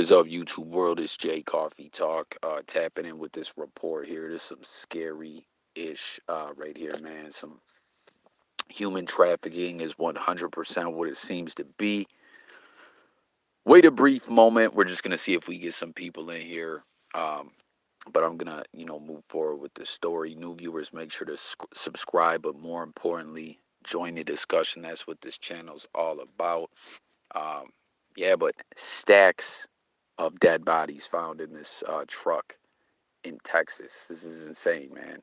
is up, YouTube world? It's JayCoffeeTalk. Tapping in with this report here. There's some scary-ish right here, man. Some human trafficking is 100% what it seems to be. Wait a brief moment. We're just gonna see if we get some people in here. But I'm gonna, move forward with the story. New viewers, make sure to subscribe, but more importantly, join the discussion. That's what this channel's all about. Yeah, but stacks of dead bodies found in this truck in Texas. This is insane, man.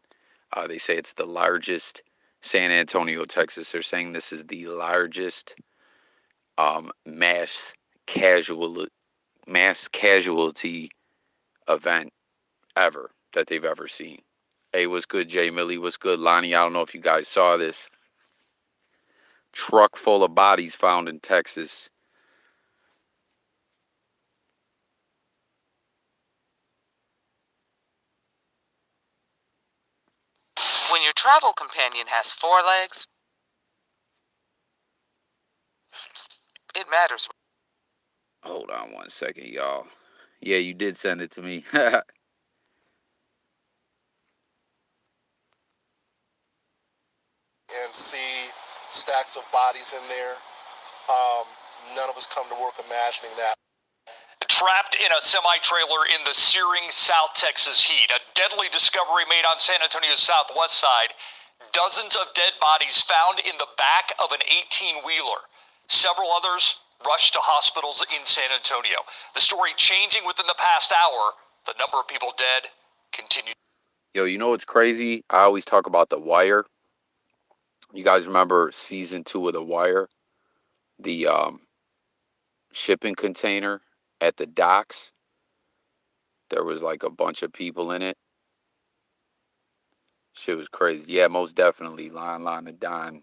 They say it's the largest, San Antonio, Texas. They're saying this is the largest mass casualty event ever that they've ever seen. Hey, what's good, Jay Millie? What's good, Lonnie? I don't know if you guys saw this. Truck full of bodies found in Texas. When your travel companion has 4 legs, it matters. Hold on one second, y'all. Yeah, you did send it to me. And see stacks of bodies in there. None of us come to work imagining that. Trapped in a semi-trailer in the searing South Texas heat, a deadly discovery made on San Antonio's southwest side. Dozens of dead bodies found in the back of an 18-wheeler. Several others rushed to hospitals in San Antonio. The story changing within the past hour. The number of people dead continues. Yo, you know what's crazy? I always talk about The Wire. You guys remember season 2 of The Wire? The shipping container at the docks. There was like a bunch of people in it. Shit was crazy. Yeah, most definitely. Lon and Don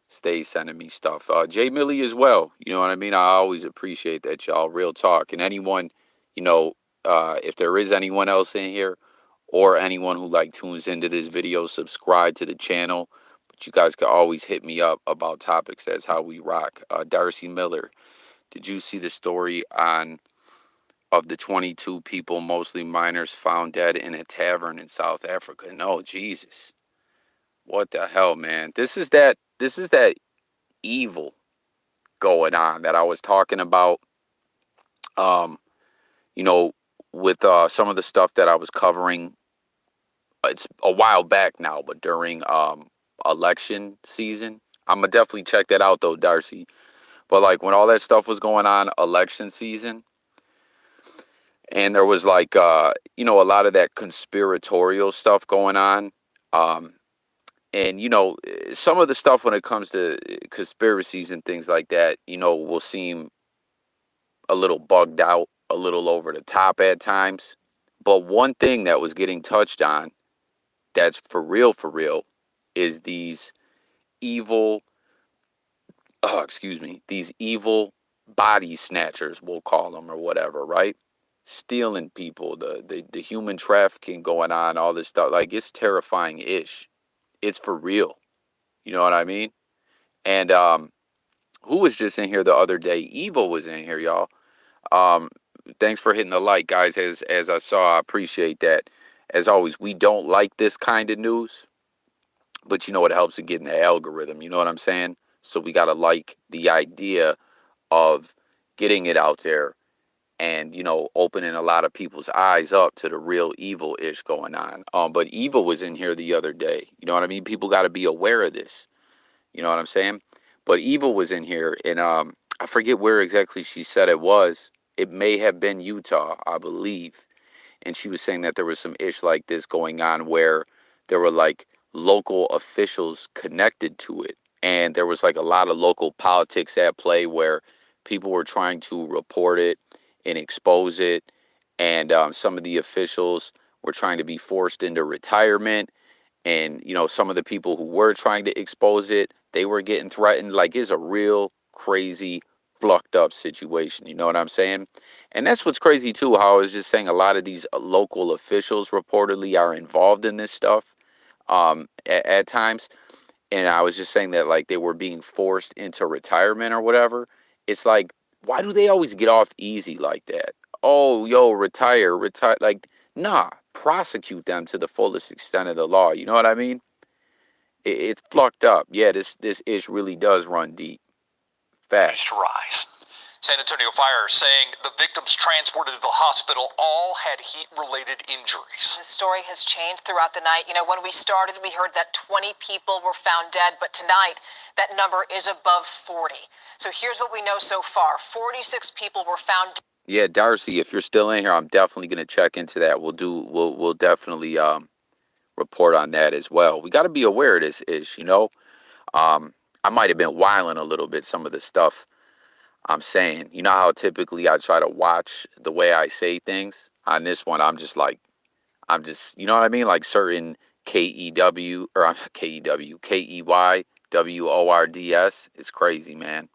stay sending me stuff. Jay Millie as well. You know what I mean? I always appreciate that, y'all. Real talk. And anyone, if there is anyone else in here or anyone who tunes into this video, subscribe to the channel. But you guys can always hit me up about topics. That's how we rock. Darcy Miller, did you see the story of the 22 people, mostly minors, found dead in a tavern in South Africa? No, Jesus. What the hell, man? This is that evil going on that I was talking about. With some of the stuff that I was covering. It's a while back now, but during election season. I'm gonna definitely check that out though, Darcy. But when all that stuff was going on, election season, and there was a lot of that conspiratorial stuff going on. And some of the stuff when it comes to conspiracies and things like that, will seem a little bugged out, a little over the top at times. But one thing that was getting touched on that's for real, is these evil, these evil body snatchers, we'll call them, or whatever, right? Stealing people, the human trafficking going on, all this stuff. It's terrifying-ish. It's for real. You know what I mean? And who was just in here the other day? Evil was in here, y'all. Thanks for hitting the like, guys. As I saw, I appreciate that. As always, we don't like this kind of news, but it helps in getting the algorithm. You know what I'm saying? So we got to like the idea of getting it out there and, opening a lot of people's eyes up to the real evil-ish going on. But evil was in here the other day. You know what I mean? People got to be aware of this. You know what I'm saying? But evil was in here, and I forget where exactly she said it was. It may have been Utah, I believe. And she was saying that there was some ish like this going on where there were local officials connected to it. And there was a lot of local politics at play where people were trying to report it and expose it. And some of the officials were trying to be forced into retirement. And, some of the people who were trying to expose it, they were getting threatened. It's a real crazy, flucked up situation. You know what I'm saying? And that's what's crazy, too, how I was just saying a lot of these local officials reportedly are involved in this stuff at times. And I was just saying that, they were being forced into retirement or whatever. It's Why do they always get off easy like that? Oh, yo, retire. Like, nah, prosecute them to the fullest extent of the law. You know what I mean? It's fucked up. Yeah, this ish really does run deep. Facts. Facts. Rise. San Antonio Fire saying the victims transported to the hospital all had heat-related injuries. The story has changed throughout the night. You know, when we started, we heard that 20 people were found dead, but tonight, that number is above 40. So here's what we know so far. 46 people were found. Yeah, Darcy, if you're still in here, I'm definitely gonna check into that. We'll definitely report on that as well. We got to be aware of this ish, you know. I might have been wilding a little bit some of the stuff I'm saying. You know how typically I try to watch the way I say things. On this one, you know what I mean? Like certain KEW or I'm KEW, KEYWORDS. It's crazy, man.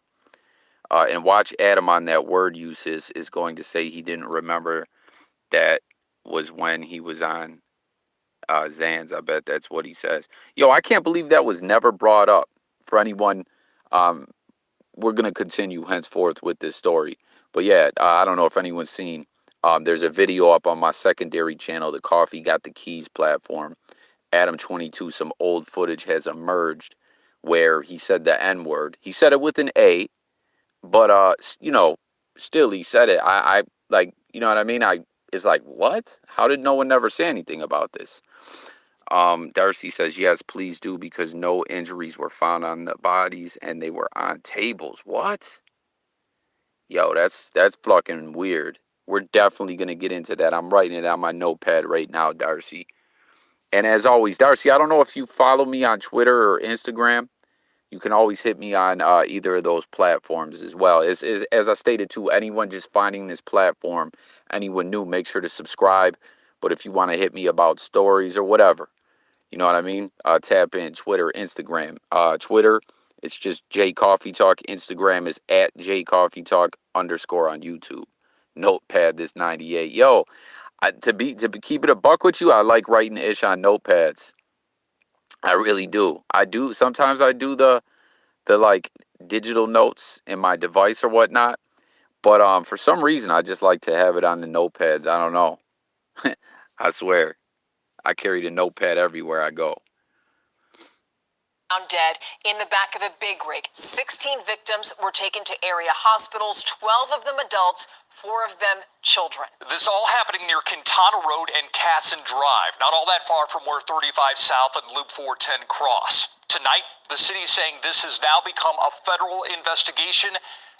And watch Adam on that word use is going to say he didn't remember that was when he was on Zans. I bet that's what he says. Yo, I can't believe that was never brought up for anyone. We're going to continue henceforth with this story. But yeah, I don't know if anyone's seen. There's a video up on my secondary channel, the Coffee Got the Keys platform. Adam 22, some old footage has emerged where he said the N word. He said it with an A, but you know, still he said it. I like, you know what I mean? It's like, what? How did no one never say anything about this? Darcy says, yes, please do, because no injuries were found on the bodies and they were on tables. What? Yo, that's fucking weird. We're definitely going to get into that. I'm writing it on my notepad right now, Darcy. And as always, Darcy, I don't know if you follow me on Twitter or Instagram. You can always hit me on either of those platforms as well. As I stated to anyone just finding this platform, anyone new, make sure to subscribe. But if you want to hit me about stories or whatever, you know what I mean? Tap in Twitter, Instagram. Twitter, it's just JayCoffeeTalk. Instagram is at JayCoffeeTalk _ on YouTube. Notepad this 98. Yo, keep it a buck with you, I like writing ish on notepads. I really do. I do. Sometimes I do the like digital notes in my device or whatnot. But for some reason I just like to have it on the notepads. I don't know. I swear. I carry the notepad everywhere I go. Found dead in the back of a big rig. 16 victims were taken to area hospitals, 12 of them adults, 4 of them children. This all happening near Quintana Road and Casson Drive, not all that far from where 35 South and Loop 410 cross. Tonight, the city is saying this has now become a federal investigation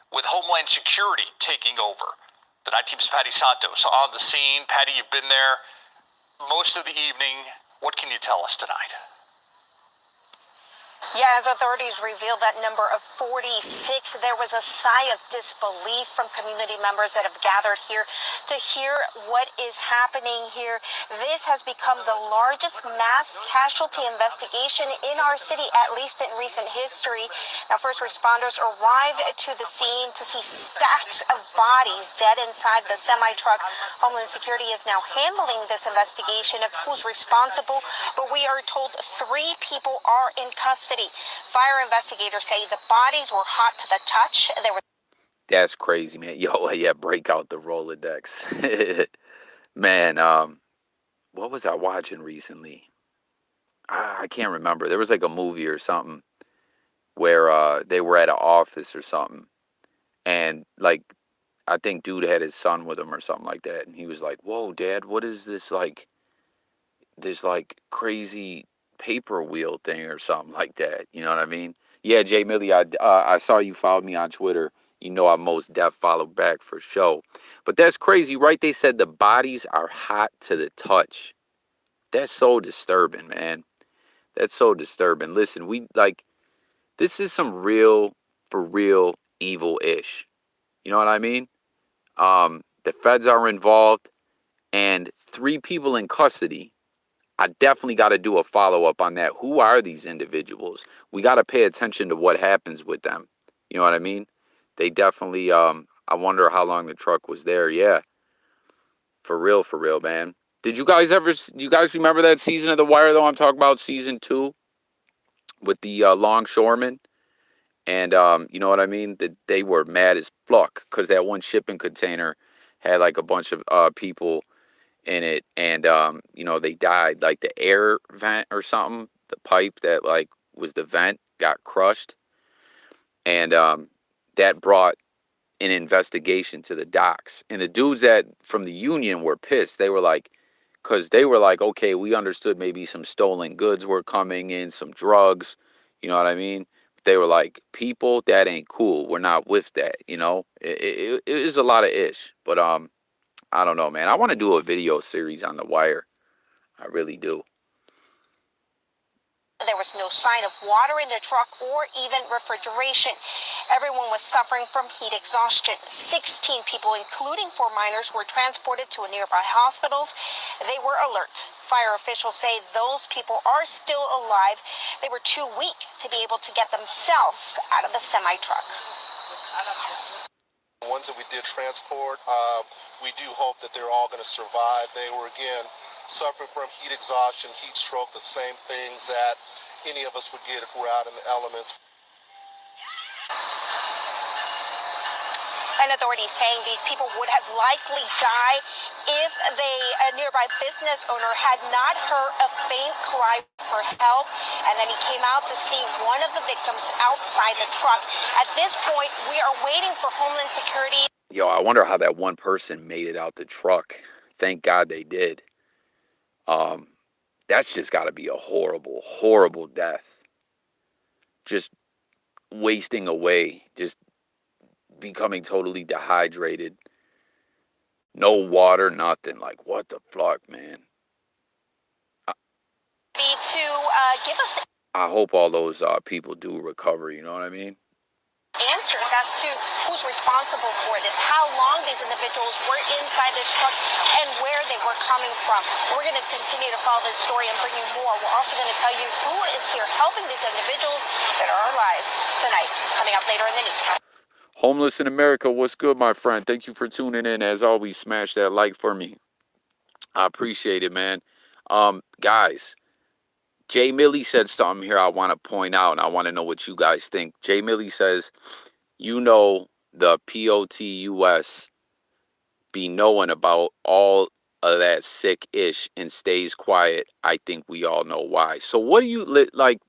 with Homeland Security taking over. The night team's Patty Santos on the scene. Patty, you've been there most of the evening. What can you tell us tonight? Yeah, as authorities revealed that number of 46, there was a sigh of disbelief from community members that have gathered here to hear what is happening here. This has become the largest mass casualty investigation in our city, at least in recent history. Now, first responders arrived to the scene to see stacks of bodies dead inside the semi-truck. Homeland Security is now handling this investigation of who's responsible, but we are told 3 people are in custody. Fire investigators say the bodies were hot to the touch. That's crazy, man. Yo, yeah, break out the Rolodex. Man, what was I watching recently? I can't remember. There was like a movie or something where they were at an office or something. And like, I think dude had his son with him or something like that. And he was like, whoa, Dad, what is this like crazy paper wheel thing or something like that? You know what I mean? Yeah, Jay Millie, I saw you followed me on Twitter. You know I most def followed back for show. But that's crazy, right? They said the bodies are hot to the touch. That's so disturbing, man. That's so disturbing. Listen, this is some real, for real evil-ish. You know what I mean? The feds are involved and 3 people in custody. I definitely got to do a follow-up on that. Who are these individuals? We got to pay attention to what happens with them. You know what I mean? They definitely, I wonder how long the truck was there. Yeah. For real, man. Do you guys remember that season of The Wire, though? I'm talking about season 2 with the longshoreman And you know what I mean? That they were mad as fuck because that one shipping container had like a bunch of people in it, and you know, they died. Like the air vent or something, the pipe that like was the vent got crushed, and that brought an investigation to the docks. And the dudes that from the union were pissed. They were like, because they were like, okay, we understood maybe some stolen goods were coming in, some drugs, you know what I mean? They were like, people, that ain't cool. We're not with that, you know? It is a lot of ish. But I don't know, man. I want to do a video series on The Wire. I really do. There was no sign of water in the truck or even refrigeration. Everyone was suffering from heat exhaustion. 16 people, including 4 minors, were transported to nearby hospitals. They were alert. Fire officials say those people are still alive. They were too weak to be able to get themselves out of the semi-truck. The ones that we did transport, we do hope that they're all going to survive. They were, again, suffering from heat exhaustion, heat stroke, the same things that any of us would get if we're out in the elements. And authorities saying these people would have likely died if a nearby business owner had not heard a faint cry for help, and then he came out to see one of the victims outside the truck. At this point, we are waiting for Homeland Security. Yo, I wonder how that one person made it out the truck. Thank God they did. That's just got to be a horrible, horrible death. Just wasting away, just becoming totally dehydrated. No water, nothing. Like, what the fuck, man? To give us I hope all those people do recover, you know what I mean? answers as to who's responsible for this, how long these individuals were inside this truck, and where they were coming from. We're going to continue to follow this story and bring you more. We're also going to tell you who is here helping these individuals that are alive tonight, coming up later in the newscast. Homeless in America, what's good, my friend? Thank you for tuning in. As always, smash that like for me. I appreciate it, man. Guys, Jay Millie said something here I want to point out, and I want to know what you guys think. Jay Millie says, you know, the POTUS be knowing about all of that sick-ish and stays quiet. I think we all know why. So what do you, like,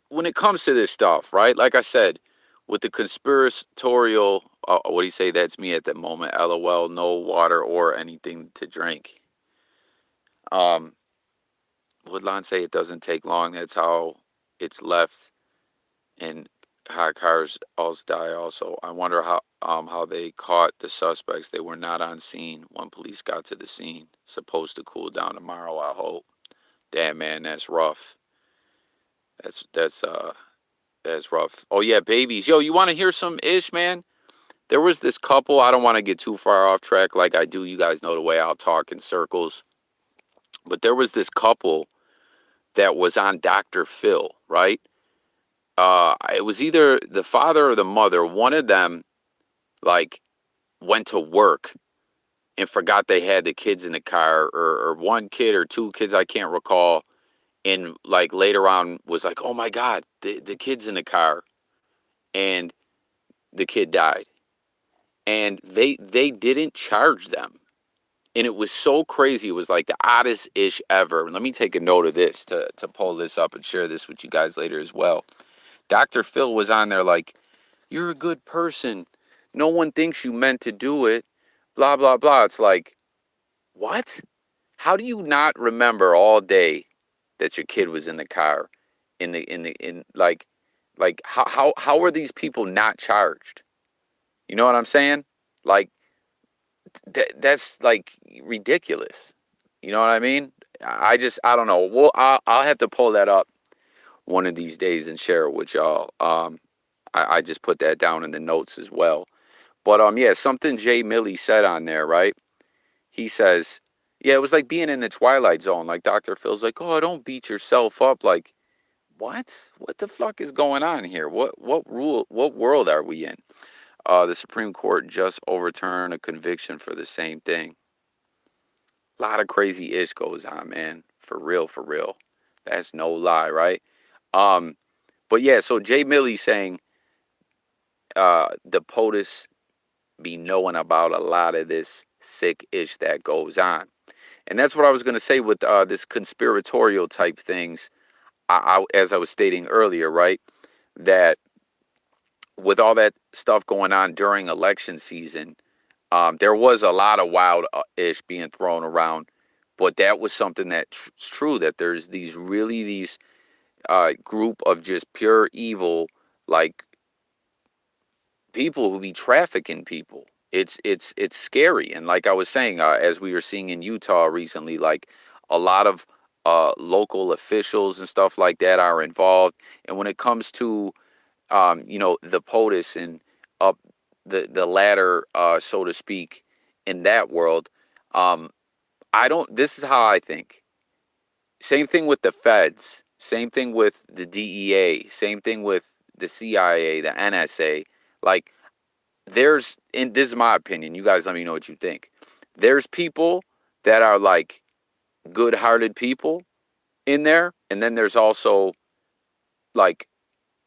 when it comes to this stuff, right? Like I said, with the conspiratorial, what do you say? That's me at the moment. LOL, no water or anything to drink. Woodlawn say it doesn't take long. That's how it's left, and hot cars also die. Also, I wonder how they caught the suspects. They were not on scene when police got to the scene. Supposed to cool down tomorrow, I hope. Damn, man, that's rough. That's rough. Oh yeah, babies. Yo, you want to hear some ish, man? There was this couple. I don't want to get too far off track like I do. You guys know the way I'll talk in circles. But there was this couple that was on Dr. Phil, right? It was either the father or the mother. One of them, like, went to work and forgot they had the kids in the car, or one kid or two kids, I can't recall. And, like, later on was like, oh, my God, the kid's in the car. And the kid died. And they didn't charge them. And it was so crazy. It was like the oddest ish ever. Let me take a note of this to pull this up and share this with you guys later as well. Dr. Phil was on there like, you're a good person. No one thinks you meant to do it. Blah, blah, blah. It's like, what? How do you not remember all day that your kid was in the car? How are these people not charged? You know what I'm saying? Like, that's like ridiculous. You know what I mean? I don't know. Well, I'll have to pull that up one of these days and share it with y'all. I just put that down in the notes as well. But yeah, something Jay Millie said on there, right? He says, yeah, it was like being in the Twilight Zone. Like Dr. Phil's like, oh, don't beat yourself up. Like, what? What the fuck is going on here? What world are we in? The Supreme Court just overturned a conviction for the same thing. A lot of crazy ish goes on, man. For real, for real. That's no lie, right? But yeah, so Jay Millie saying the POTUS be knowing about a lot of this sick ish that goes on. And that's what I was going to say with this conspiratorial type things. As I was stating earlier, right? That with all that stuff going on during election season, there was a lot of wild ish being thrown around. But that was something that's true, that there's these group of just pure evil, like people who be trafficking people. It's scary. And like I was saying, as we were seeing in Utah recently, like a lot of local officials and stuff like that are involved. And when it comes to the POTUS and up the ladder, so to speak, in that world, um, I don't. This is how I think. Same thing with the feds. Same thing with the DEA. Same thing with the CIA, the NSA. Like and this is my opinion. You guys let me know what you think. There's people that are like good-hearted people in there, and then there's also like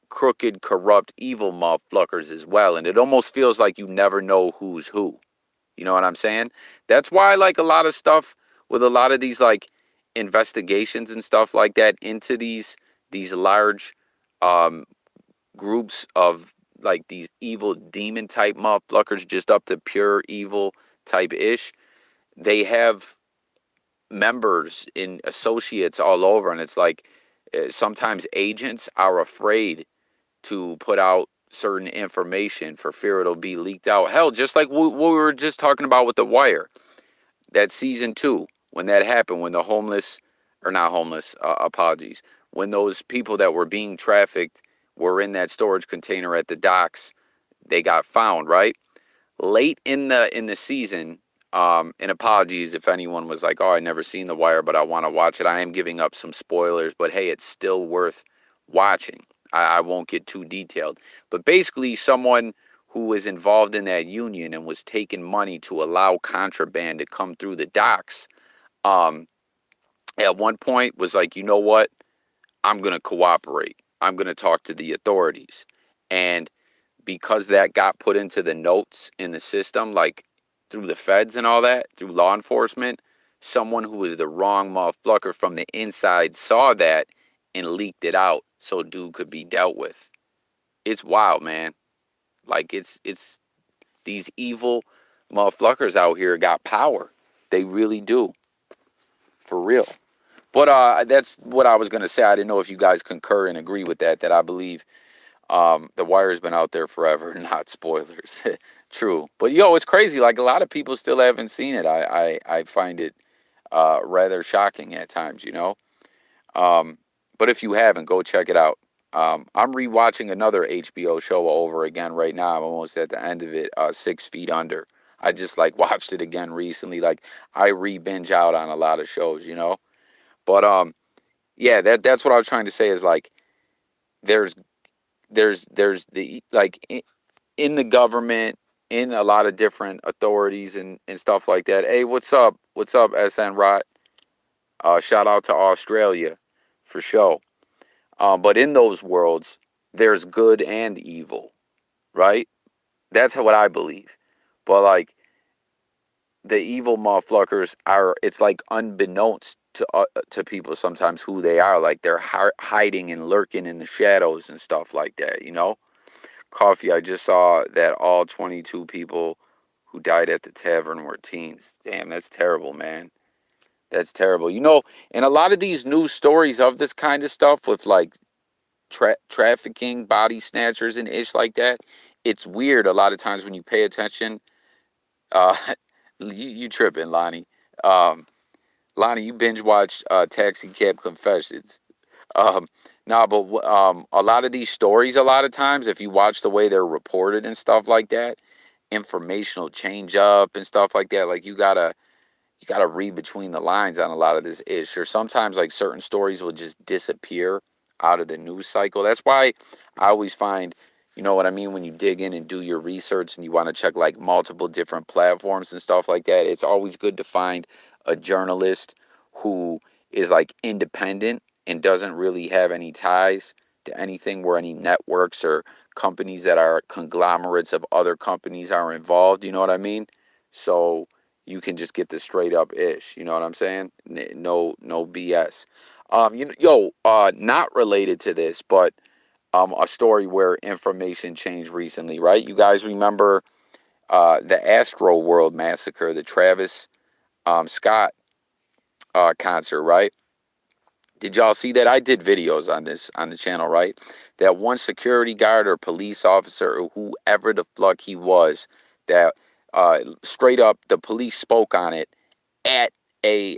crooked, corrupt, evil motherfuckers as well. And it almost feels like you never know who's who. You know what I'm saying? That's why I like a lot of stuff with a lot of these like investigations and stuff like that into these large um groups of like these evil demon type motherfuckers, just up to pure evil type ish. They have members and associates all over, and it's like sometimes agents are afraid to put out certain information for fear it'll be leaked out. Hell, just like what we were just talking about with The Wire, that season 2, when that happened, when the homeless, or not homeless, apologies, when those people that were being trafficked were in that storage container at the docks, they got found, right? Late in the season, and apologies if anyone was like, oh, I never seen The Wire, but I want to watch it. I am giving up some spoilers, but hey, it's still worth watching. I won't get too detailed. But basically, someone who was involved in that union and was taking money to allow contraband to come through the docks, um, at one point was like, you know what? I'm going to cooperate. I'm going to talk to the authorities. And because that got put into the notes in the system, like through the feds and all that, through law enforcement, someone who was the wrong motherfucker from the inside saw that and leaked it out so dude could be dealt with. It's wild, man. Like it's these evil motherfuckers out here got power. They really do. For real. But that's what I was gonna say. I didn't know if you guys concur and agree with that. That I believe The Wire's been out there forever. Not spoilers. True. But yo, it's crazy. Like a lot of people still haven't seen it. I find it rather shocking at times. But if you haven't, go check it out. I'm rewatching another HBO show over again right now. I'm almost at the end of it. 6 Feet Under. I just like watched it again recently. Like I re-binge out on a lot of shows. But yeah, that's what I was trying to say is like there's there's the like in the government, in a lot of different authorities and stuff like that. Hey, what's up? What's up, SN Rot? Shout out to Australia for sure. But in those worlds, there's good and evil, right? That's what I believe. But like the evil motherfuckers are, it's like unbeknownst to people sometimes who they are. Like they're hiding and lurking in the shadows and stuff like that. Coffee, I just saw that all 22 people who died at the tavern were teens. Damn, that's terrible, man. That's terrible. And a lot of these news stories of this kind of stuff with like trafficking, body snatchers and ish like that, it's weird a lot of times when you pay attention. Uh, you tripping, Lonnie. Um, Lonnie, you binge watch Taxi Cab Confessions. Um, but a lot of these stories, a lot of times, if you watch the way they're reported and stuff like that, informational change up and stuff like that, like you gotta read between the lines on a lot of this ish. Or sometimes like certain stories will just disappear out of the news cycle. That's why I always find, you know what I mean, when you dig in and do your research and you want to check like multiple different platforms and stuff like that, it's always good to find a journalist who is like independent and doesn't really have any ties to anything where any networks or companies that are conglomerates of other companies are involved. You know what I mean? So you can just get the straight up ish. You know what I'm saying? No, no BS. Not related to this, but a story where information changed recently, right? You guys remember the Astro World massacre, the Travis Scott concert, right? Did y'all see that? I did videos on this on the channel, right? That one security guard or police officer or whoever the fuck he was, that straight up the police spoke on it at a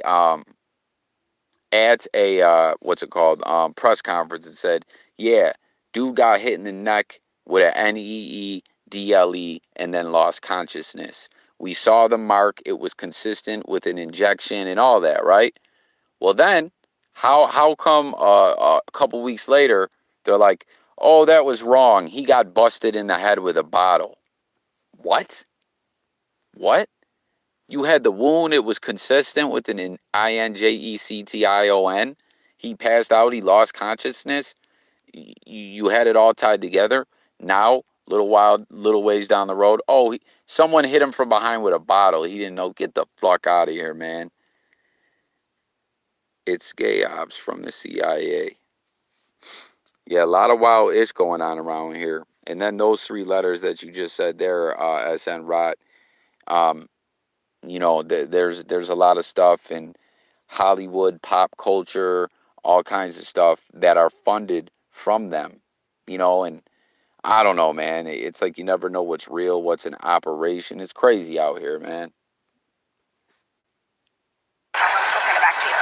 what's it called, press conference, and said, yeah, dude got hit in the neck with an NEEDLE and then lost consciousness. We saw the mark. It was consistent with an injection and all that, right? Well, then, how come a couple weeks later they're like, oh, that was wrong. He got busted in the head with a bottle. What? What? You had the wound. It was consistent with an injection. He passed out. He lost consciousness. You had it all tied together. Now, little ways down the road, oh, someone hit him from behind with a bottle. He didn't know. Get the fuck out of here, man. It's gay ops from the CIA. Yeah, a lot of wild-ish going on around here. And then those three letters that you just said there, SN Rot, there's a lot of stuff in Hollywood, pop culture, all kinds of stuff that are funded from them, and I don't know, man. It's like you never know what's real, what's an operation. It's crazy out here, man. We'll send it back to you.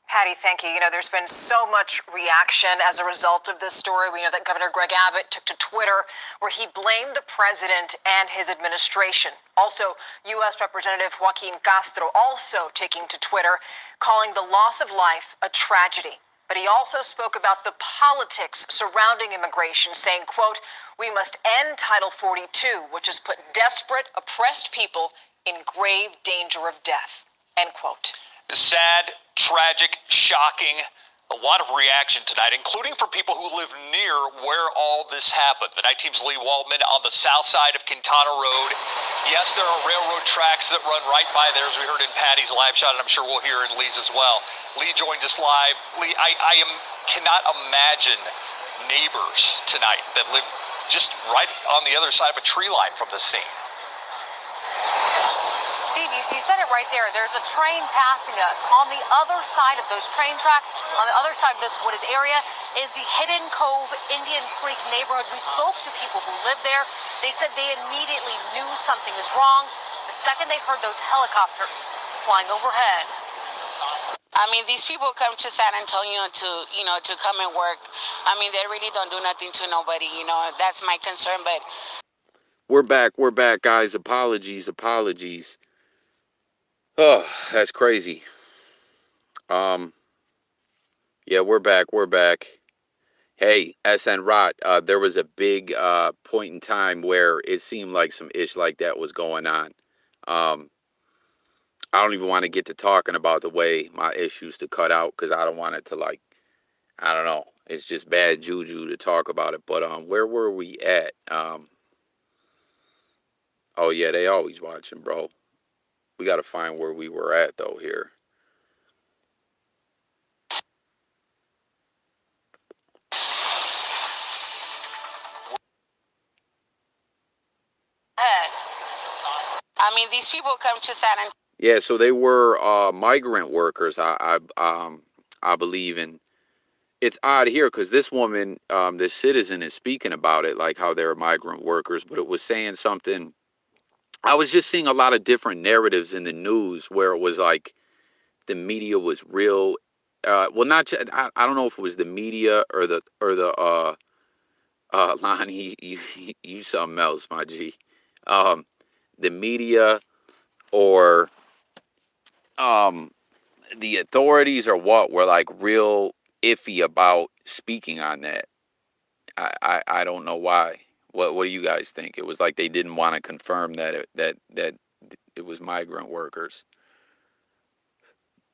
Patty, thank you. There's been so much reaction as a result of this story. We know that Governor Greg Abbott took to Twitter where he blamed the president and his administration. Also, U.S. Representative Joaquin Castro also taking to Twitter, calling the loss of life a tragedy. But he also spoke about the politics surrounding immigration, saying, quote, we must end Title 42, which has put desperate, oppressed people in grave danger of death, end quote. Sad, tragic, shocking. A lot of reaction tonight, including for people who live near where all this happened. The night team's Lee Waldman on the south side of Quintana Road. Yes, there are railroad tracks that run right by there, as we heard in Patty's live shot, and I'm sure we'll hear in Lee's as well. Lee joined us live. Lee, I cannot imagine neighbors tonight that live just right on the other side of a tree line from the scene. Steve, you said it right there. There's a train passing us. On the other side of those train tracks, on the other side of this wooded area, is the Hidden Cove Indian Creek neighborhood. We spoke to people who live there. They said they immediately knew something is wrong the second they heard those helicopters flying overhead. I mean, these people come to San Antonio to come and work. I mean, they really don't do nothing to nobody, That's my concern, but... We're back, guys. Apologies. Oh, that's crazy. Yeah, we're back. Hey, SN Rot, there was a big point in time where it seemed like some ish like that was going on. I don't even want to get to talking about the way my ish used to cut out because I don't want it to I don't know. It's just bad juju to talk about it. But where were we at? Oh yeah, they always watching, bro. We got to find where we were at, though, here. I mean, these people come to San Antonio. Yeah, so they were migrant workers, I believe. And it's odd here because this woman, this citizen, is speaking about it, like how they're migrant workers. But it was saying something. I was just seeing a lot of different narratives in the news where it was like the media was real. Well, not I don't know if it was the media or the Lonnie, you something else, my G. The media or the authorities or what were like real iffy about speaking on that. I don't know why. What do you guys think? It was like they didn't want to confirm that it was migrant workers.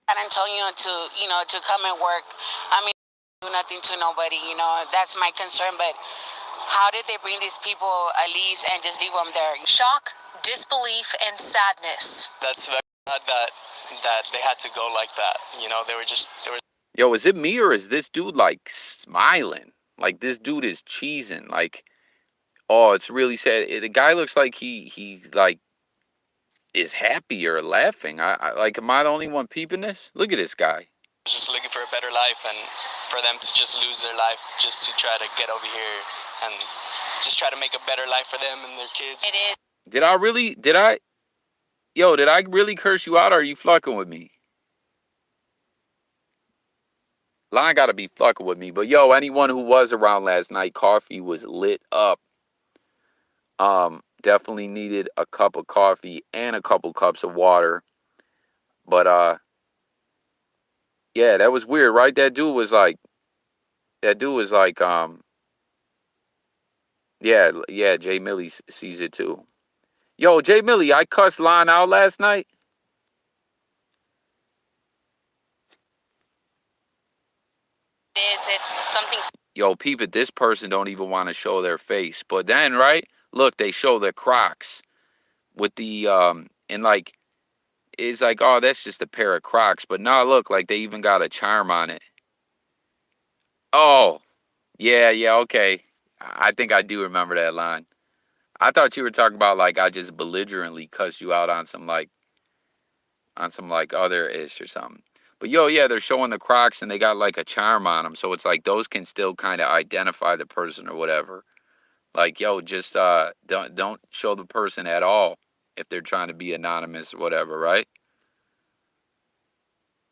San Antonio to come and work. I mean, do nothing to nobody, That's my concern, but How did they bring these people at least and just leave them there? Shock, disbelief, and sadness. That's very sad that they had to go like that. You know, they were. Yo, is it me or is this dude like smiling? Like this dude is cheesing. Like, oh, it's really sad. The guy looks like he like is happy or laughing. I like, am I the only one peeping this? Look at this guy. Just looking for a better life, and for them to just lose their life just to try to get over here and just try to make a better life for them and their kids. It is. Did I really curse you out, or are you fucking with me? Line gotta be fucking with me. But yo, anyone who was around last night, coffee was lit up. Definitely needed a cup of coffee and a couple cups of water. But yeah, that was weird, right? That dude was like, yeah, Jay Millie sees it too. Yo, Jay Millie, I cussed Lon out last night. It's something. Yo, peep it, this person don't even want to show their face. But then, right, look, they show their Crocs with the, and like, it's like, oh, that's just a pair of Crocs. But now look, like they even got a charm on it. Oh, yeah, okay. I think I do remember that line. I thought you were talking about like I just belligerently cussed you out on some other ish or something. But yo, yeah, they're showing the Crocs and they got like a charm on them, so it's like those can still kind of identify the person or whatever. Like, yo, just don't show the person at all if they're trying to be anonymous or whatever, right?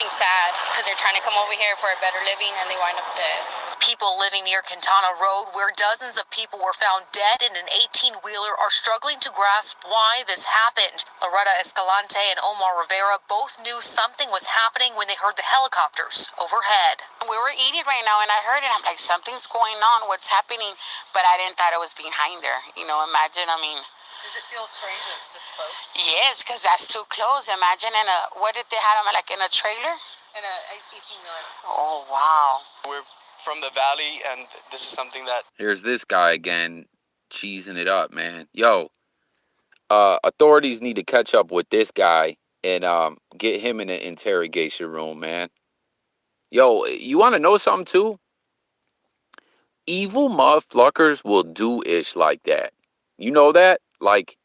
Sad because they're trying to come over here for a better living and they wind up dead. People living near Quintana Road, where dozens of people were found dead in an 18-wheeler, are struggling to grasp why this happened. Loretta Escalante and Omar Rivera both knew something was happening when they heard the helicopters overhead. We were eating right now and I heard it. I'm like, something's going on. What's happening? But I didn't thought it was behind there. You know, imagine, I mean. Does it feel strange that it's this close? Yes, because that's too close. Imagine what did they have them, like in a trailer? In a 18-wheeler. Oh, wow. We're from the valley, and this is something that. Here's this guy again, cheesing it up, man. Yo, authorities need to catch up with this guy and get him in an interrogation room, man. Yo, you want to know something too? Evil motherfuckers will do ish like that. You know that? Like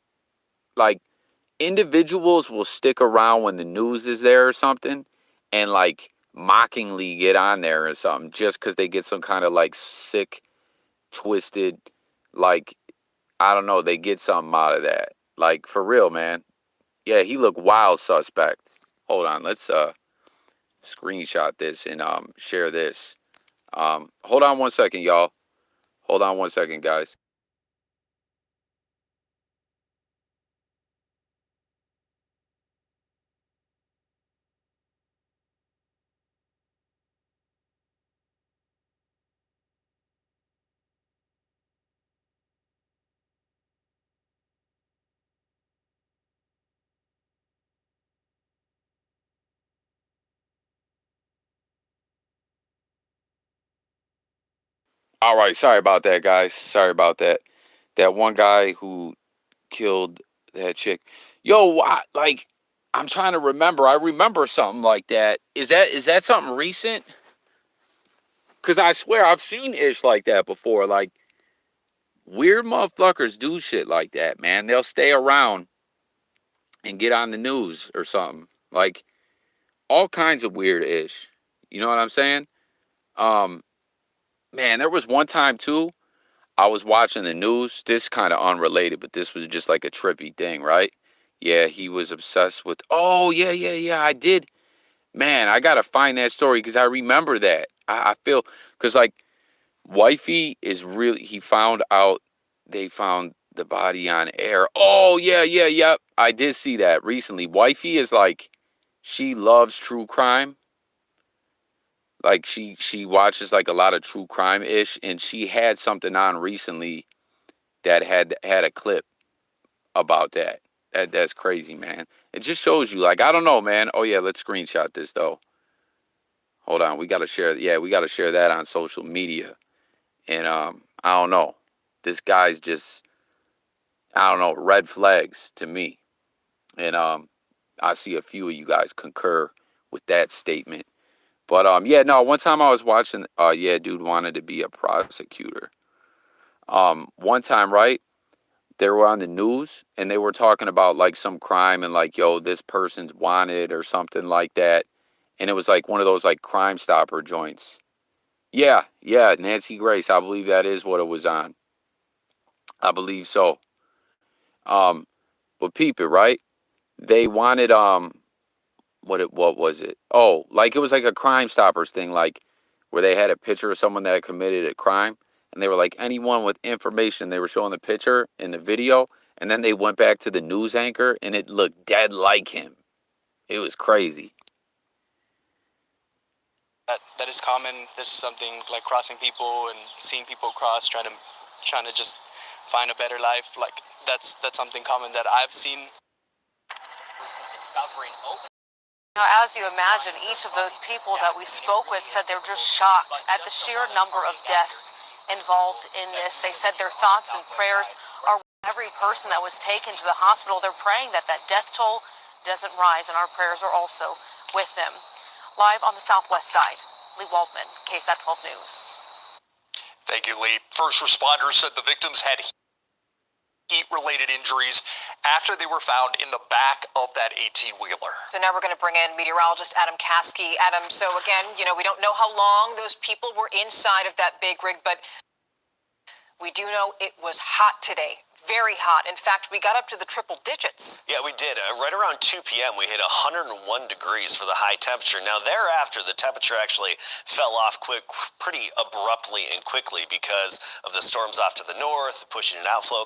individuals will stick around when the news is there or something and like mockingly get on there or something just because they get some kind of like sick, twisted, like, I don't know, they get something out of that. Like, for real, man. Yeah, he looked wild suspect. Hold on, let's screenshot this and share this. Hold on one second, y'all. Hold on one second, guys. All right, sorry about that, guys. Sorry about that. That one guy who killed that chick. Yo, like, I'm trying to remember. I remember something like that. Is that something recent? Cause I swear I've seen ish like that before. Like, weird motherfuckers do shit like that, man. They'll stay around and get on the news or something. Like, all kinds of weird ish. You know what I'm saying? Um, Man, there was one time too. I was watching the news. This kind of unrelated, but this was just like a trippy thing, right? Yeah, he was obsessed with. Oh, yeah. I did. Man, I gotta find that story because I remember that. I feel because like wifey is really. He found out they found the body on air. Oh yeah. I did see that recently. Wifey is like, she loves true crime. Like she watches like a lot of true crime ish, and she had something on recently that had a clip about that. That's crazy, man. It just shows you, like, I don't know, man. Oh yeah, let's screenshot this though. Hold on, we gotta share. Yeah, we gotta share that on social media. And I don't know. this guy's just, I don't know, red flags to me. And I see a few of you guys concur with that statement. But yeah, no, one time I was watching, yeah, dude wanted to be a prosecutor. One time, right? They were on the news and they were talking about like some crime and like, yo, this person's wanted or something like that. And it was like one of those like Crime Stopper joints. Yeah, yeah, Nancy Grace. I believe that is what it was on. I believe so. Um, but peep it, right? They wanted what was it? Oh, like it was like a Crime Stoppers thing, like where they had a picture of someone that had committed a crime, and they were like anyone with information. They were showing the picture in the video, and then they went back to the news anchor, and it looked dead like him. It was crazy. That is common. This is something like crossing people and seeing people cross, trying to just find a better life. Like that's something common that I've seen. Now, as you imagine, each of those people that we spoke with said they were just shocked at the sheer number of deaths involved in this. They said their thoughts and prayers are with every person that was taken to the hospital. They're praying that that death toll doesn't rise, and our prayers are also with them. Live on the southwest side, Lee Waldman, KSAT 12 News. Thank you, Lee. First responders said the victims had heat-related injuries after they were found in the back of that 18-wheeler. So now we're going to bring in meteorologist Adam Caskey. Adam, so again, we don't know how long those people were inside of that big rig, but we do know it was hot today. Very hot. In fact, we got up to the triple digits. Yeah, we did. Right around 2 p.m., we hit 101 degrees for the high temperature. Now, thereafter, the temperature actually fell off pretty abruptly and quickly because of the storms off to the north, pushing an outflow.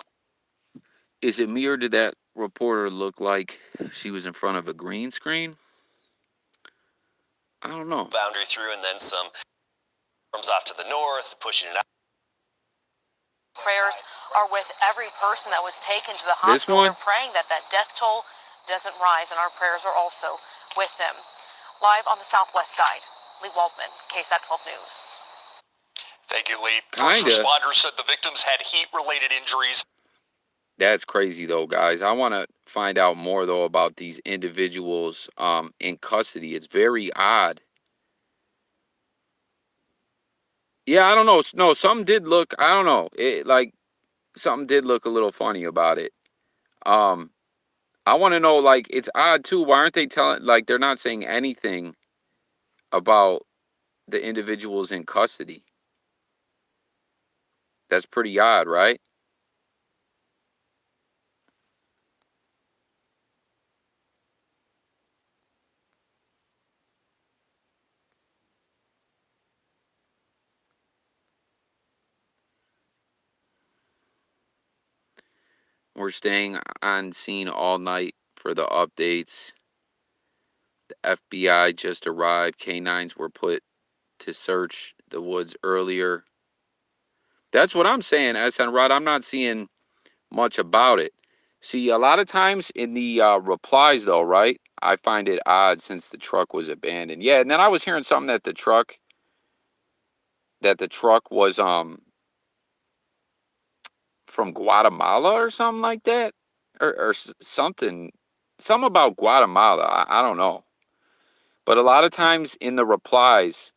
Is it me or did that reporter look like she was in front of a green screen? I don't know. Boundary through, and then some storms off to the north, pushing an Prayers are with every person that was taken to the hospital. They're praying that that death toll doesn't rise, and our prayers are also with them. Live on the southwest side, Lee Waldman, KSAT 12 News. Thank you, Lee. First responders said the victims had heat-related injuries. That's crazy, though, guys. I want to find out more, though, about these individuals in custody. It's very odd. Yeah, I don't know. No, something did look, I don't know. Something did look a little funny about it. I want to know, like, it's odd, too. Why aren't they telling, like, they're not saying anything about the individuals in custody? That's pretty odd, right? We're staying on scene all night for the updates. The FBI just arrived. Canines were put to search the woods earlier. That's what I'm saying, SN Rod. I'm not seeing much about it. See, a lot of times in the replies, though, right? I find it odd since the truck was abandoned. Yeah, and then I was hearing something that the truck was from Guatemala or something like that, or something about Guatemala. I don't know, but a lot of times in the replies,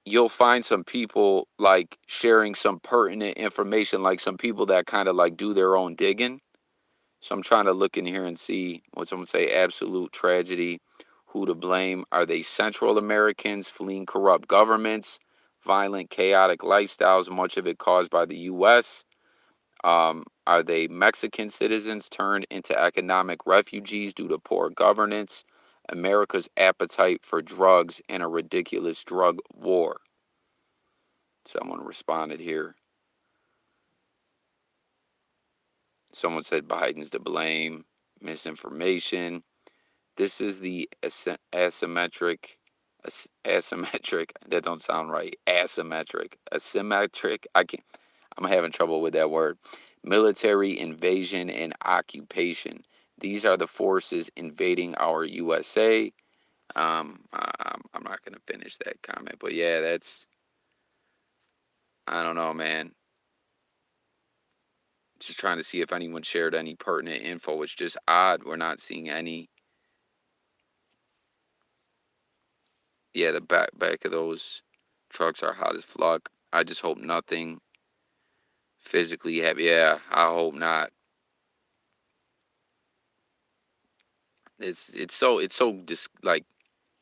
you'll find some people like sharing some pertinent information, like some people that kind of like do their own digging. So I'm trying to look in here and see what someone say. Absolute tragedy. Who to blame? Are they Central Americans fleeing corrupt governments, violent, chaotic lifestyles, much of it caused by the U.S.? Are they Mexican citizens turned into economic refugees due to poor governance, America's appetite for drugs, and a ridiculous drug war? Someone responded here. Someone said Biden's to blame, misinformation. This is the asymmetric, that don't sound right, asymmetric, I'm having trouble with that word, military invasion and occupation. These are the forces invading our USA. I'm not going to finish that comment, but yeah, I don't know, man. Just trying to see if anyone shared any pertinent info. It's just odd we're not seeing any. Yeah, the back of those trucks are hot as fuck. I just hope nothing physically heavy. Yeah, I hope not. Like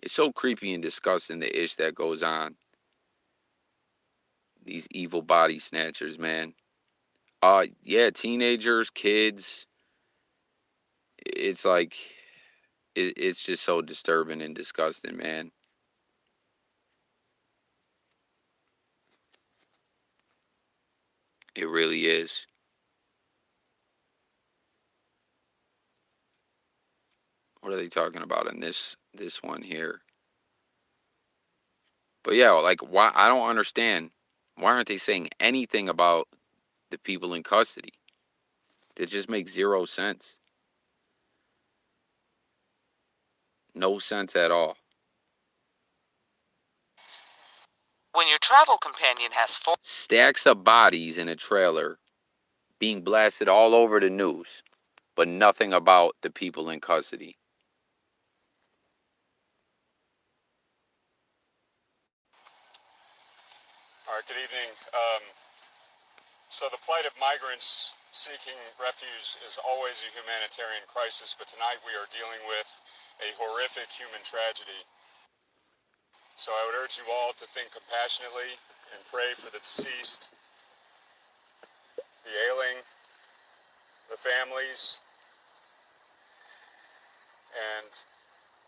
it's so creepy and disgusting the ish that goes on. These evil body snatchers, man. Yeah, teenagers, kids. It's like it's just so disturbing and disgusting, man. It really is. What are they talking about in this one here? But yeah, like why I don't understand. Why aren't they saying anything about the people in custody? It just makes zero sense. No sense at all. When your travel companion has four Stacks of bodies in a trailer being blasted all over the news, but nothing about the people in custody. All right, good evening. So the plight of migrants seeking refuge is always a humanitarian crisis, but tonight we are dealing with a horrific human tragedy. So I would urge you all to think compassionately and pray for the deceased, the ailing, the families, and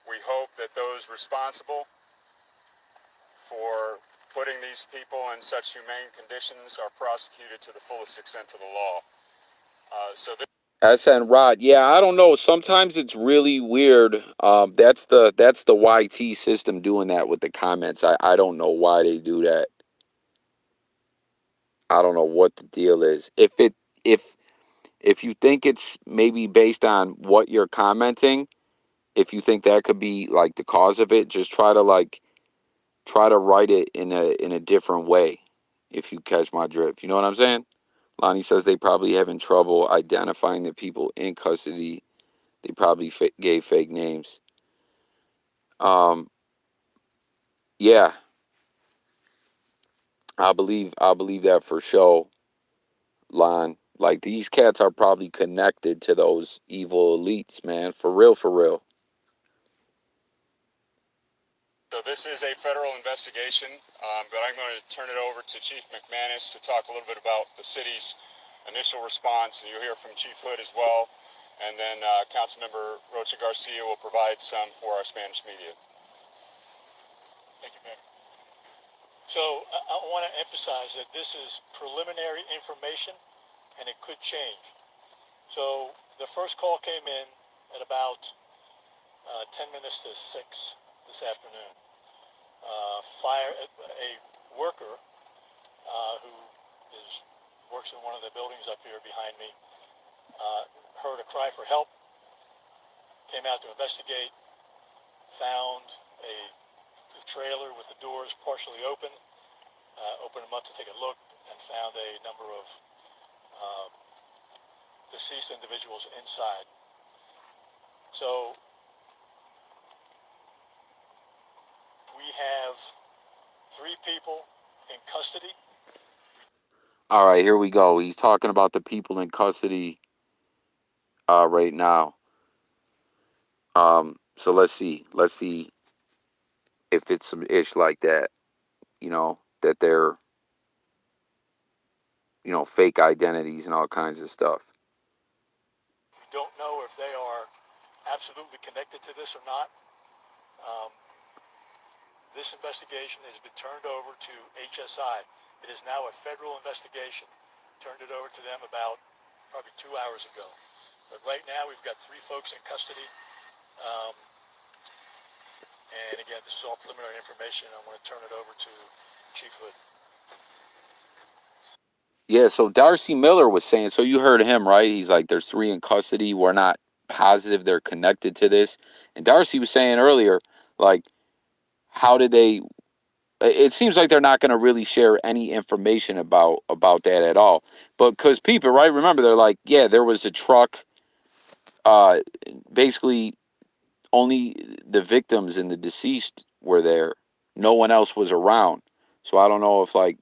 we hope that those responsible for putting these people in such humane conditions are prosecuted to the fullest extent of the law. SN Rod, yeah, I don't know. Sometimes it's really weird. That's the YT system doing that with the comments. I don't know why they do that. I don't know what the deal is. If you think it's maybe based on what you're commenting, if you think that could be like the cause of it, just try to write it in a different way. If you catch my drift, you know what I'm saying? Lonnie says they probably having trouble identifying the people in custody. They probably gave fake names. Um, yeah, I believe that for sure, Lon. Like these cats are probably connected to those evil elites, man. For real, for real. So this is a federal investigation, but I'm going to turn it over to Chief McManus to talk a little bit about the city's initial response, and you'll hear from Chief Hood as well, and then Councilmember Rocha Garcia will provide some for our Spanish media. Thank you, Mayor. So I want to emphasize that this is preliminary information, and it could change. So the first call came in at about 10 minutes to 6 this afternoon. A worker who works in one of the buildings up here behind me heard a cry for help, came out to investigate, found a trailer with the doors partially open, opened them up to take a look, and found a number of deceased individuals inside. So we have 3 people in custody. All right, here we go. He's talking about the people in custody right now. So let's see. Let's see if it's some ish like that. That they're fake identities and all kinds of stuff. We don't know if they are absolutely connected to this or not. This investigation has been turned over to HSI. It is now a federal investigation. Turned it over to them about probably 2 hours ago. But right now we've got 3 folks in custody. And again, this is all preliminary information. I'm going to turn it over to Chief Hood. Yeah, so Darcy Miller was saying, so you heard him, right? He's like, there's 3 in custody. We're not positive they're connected to this. And Darcy was saying earlier, like, how did they it seems like they're not going to really share any information about that at all. But because people, right? Remember, they're like, yeah, there was a truck. Uh, Basically, only the victims and the deceased were there. No one else was around. So I don't know if like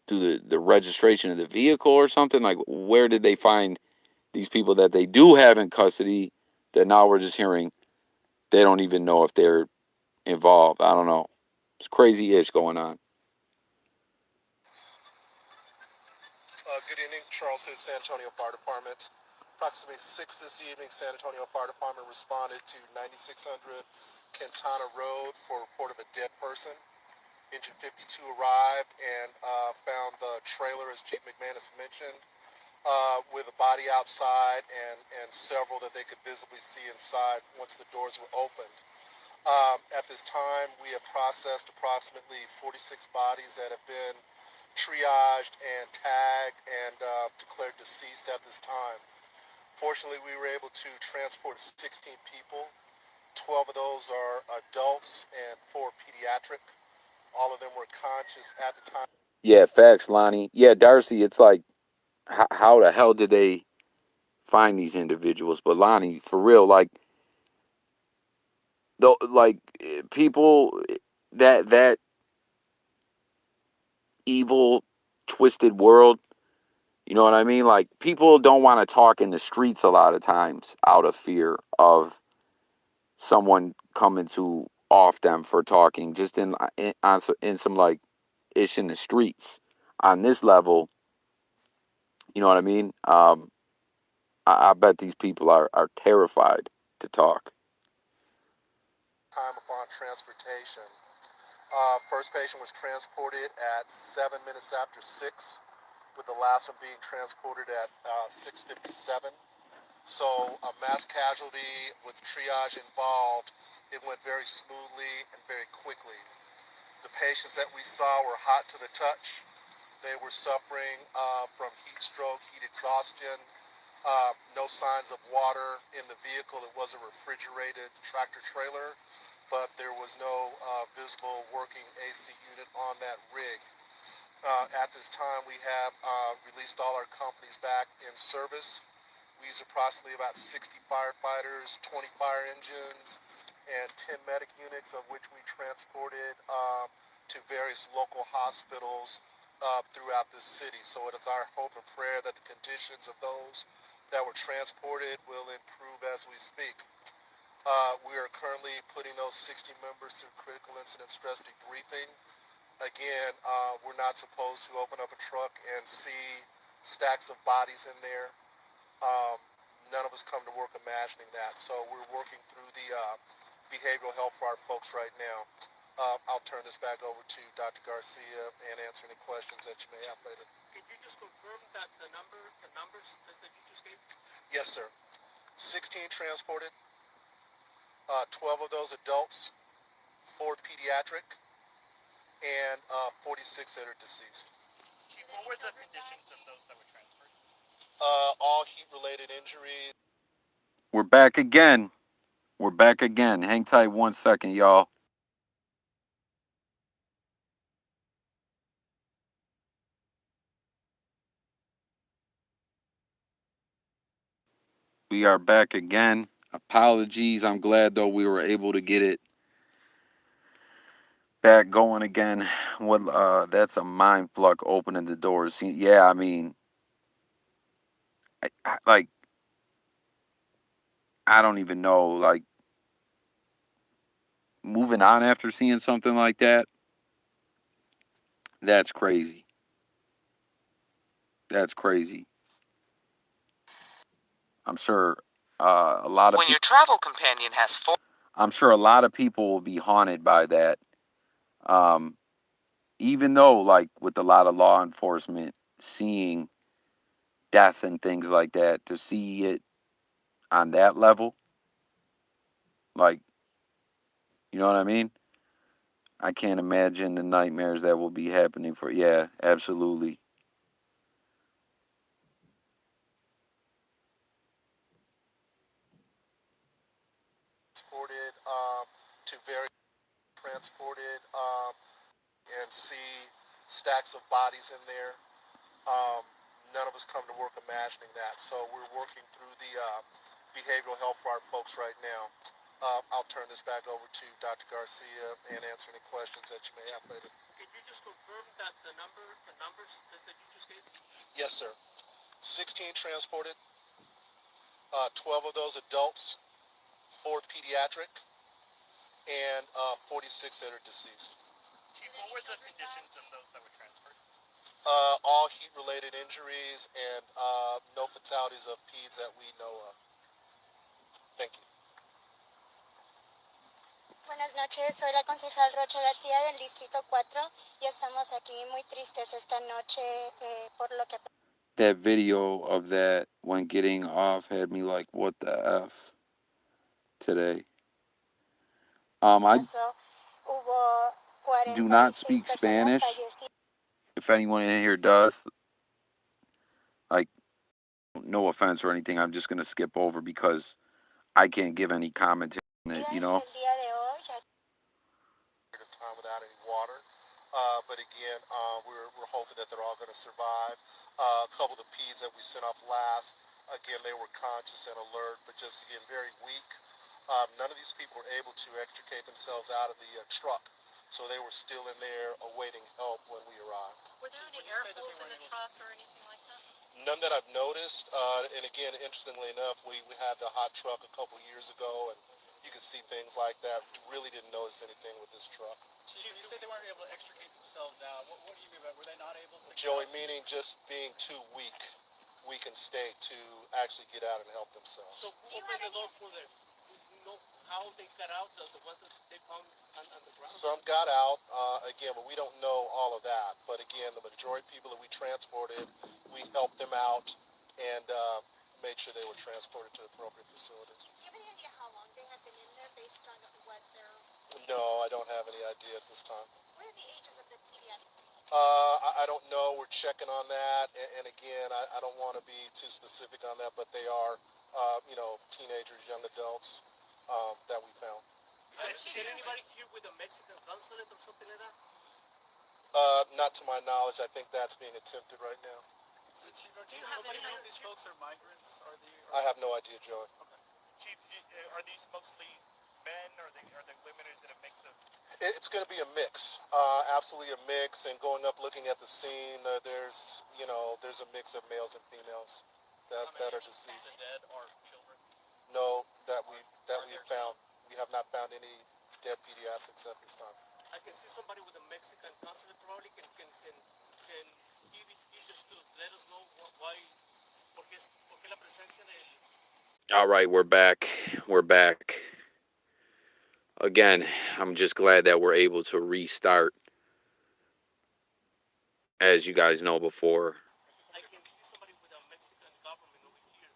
through the registration of the vehicle or something. Like, where did they find these people that they do have in custody? That now we're just hearing they don't even know if they're involved. I don't know. It's crazy-ish going on. Good evening, Charles City, San Antonio Fire Department. Approximately 6 this evening, San Antonio Fire Department responded to 9600 Quintana Road for a report of a dead person. Engine 52 arrived and found the trailer, as Chief McManus mentioned, with a body outside and several that they could visibly see inside once the doors were opened. At this time, we have processed approximately 46 bodies that have been triaged and tagged and declared deceased at this time. Fortunately, we were able to transport 16 people. 12 of those are adults and 4 pediatric. All of them were conscious at the time. Yeah, facts, Lonnie. Yeah, Darcy. It's like, how the hell did they find these individuals? But Lonnie, for real, like, though, like people that evil, twisted world. You know what I mean? Like, people don't want to talk in the streets a lot of times out of fear of someone coming to off them for talking just in some like ish in the streets. On this level, you know what I mean? I bet these people are terrified to talk. Time upon transportation. First patient was transported at 7 minutes after 6, with the last one being transported at 6:57. So a mass casualty with triage involved, it went very smoothly and very quickly. The patients that we saw were hot to the touch. They were suffering from heat stroke, heat exhaustion, no signs of water in the vehicle. It was a refrigerated tractor trailer, but there was no visible working AC unit on that rig. At this time, we have released all our companies back in service. We use approximately about 60 firefighters, 20 fire engines, and 10 medic units, of which we transported to various local hospitals throughout the city. So it is our hope and prayer that the conditions of those that were transported will improve as we speak. We are currently putting those 60 members through critical incident stress debriefing. Again, we're not supposed to open up a truck and see stacks of bodies in there. None of us come to work imagining that. So we're working through the behavioral health for our folks right now. I'll turn this back over to Dr. Garcia and answer any questions that you may have later. Can you just confirm that the numbers that you just gave? Yes, sir. 16 transported, 12 of those adults, 4 pediatric, and 46 that are deceased. Chief, what were the conditions of those that were transferred? All heat-related injuries. We're back again. We're back again. Hang tight 1 second, y'all. We are back again. Apologies. I'm glad though we were able to get it back going again. What that's a mind fuck opening the doors. Yeah, I mean, like I don't even know. Like, moving on after seeing something like that. That's crazy. That's crazy. I'm sure a lot of When people. your travel companion has four. I'm sure a lot of people will be haunted by that. Um, Even though, like, with a lot of law enforcement seeing death and things like that, to see it on that level, like, you know what I mean? I can't imagine the nightmares that will be happening for. Yeah, absolutely. Transported to various transported and see stacks of bodies in there. None of us come to work imagining that. So we're working through the behavioral health for our folks right now. I'll turn this back over to Dr. Garcia and answer any questions that you may have later. Can you just confirm that the numbers that you just gave? Yes, sir. 16 transported, 12 of those adults, 4 pediatric, and 46 that are deceased. Chief, what were the conditions of those that were transferred? All heat-related injuries and no fatalities of peds that we know of. Thank you. Buenas noches, soy la concejal Rocha García del Distrito 4 y estamos aquí muy tristes esta noche por lo que... That video of that when getting off had me like, what the F today. I Hubo do not 46 speak personas Spanish. fallecidas. If anyone in here does, like, no offense or anything, I'm just going to skip over because I can't give any commentary on it, you know? El día de hoy, Time without any water. But again, we're hoping that they're all going to survive. A couple of the peds that we sent off last, again, they were conscious and alert, but just again, very weak. None of these people were able to extricate themselves out of the truck. So they were still in there awaiting help when we arrived. Were there any air holes in the truck or anything like that? None that I've noticed. And again, interestingly enough, we had the hot truck a couple years ago, and you can see things like that. Really didn't notice anything with this truck. Chief, you said they weren't able to extricate themselves out. What do you mean by, were they not able to? Joey, meaning just being too weak in state to actually get out and help themselves. So who opened the door for them? You know how they got out, the ones that they found on the ground? Some got out, again, but we don't know all of that. But again, the majority of people that we transported, we helped them out and made sure they were transported to appropriate facilities. Do you have any idea how long they have been in there based on what their... No, I don't have any idea at this time. What are the ages of the pediatric? I don't know. We're checking on that. And again, I don't want to be too specific on that, but they are, teenagers, young adults that we found. Did anybody here with a Mexican consulate or something like that? Not to my knowledge. I think that's being attempted right now. Do you have any of these folks are migrants? I have no idea, Joey. Okay. Chief, are these mostly men? Are they women? Or is it a mix of? It's going to be a mix. Absolutely a mix. And going up, looking at the scene, there's a mix of males and females that are deceased. Dead or children? No, that we have found. We have not found any dead pediatrics at this time. I can see somebody with a Mexican consulate probably can he just to let us know why, porque la presencia del... All right, we're back. We're back. Again, I'm just glad that we're able to restart. As you guys know before. I can see somebody with a Mexican government over here.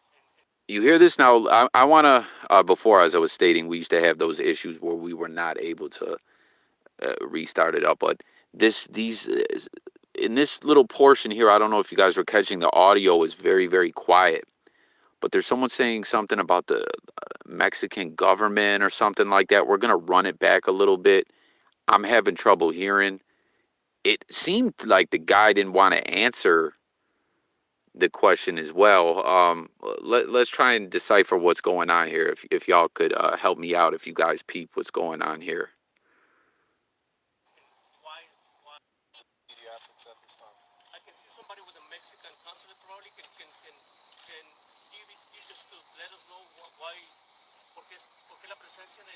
You hear this now? I want to, before, as I was stating, we used to have those issues where we were not able to restart it up. But in this little portion here, I don't know if you guys were catching, the audio is very, very quiet. But there's someone saying something about the Mexican government or something like that. We're going to run it back a little bit. I'm having trouble hearing. It seemed like the guy didn't want to answer the question as well. Let's try and decipher what's going on here. If y'all could help me out, if you guys peep what's going on here. Pediatrics at this time. I can see somebody with a Mexican consulate probably can he just to let us know why, porque la presencia del...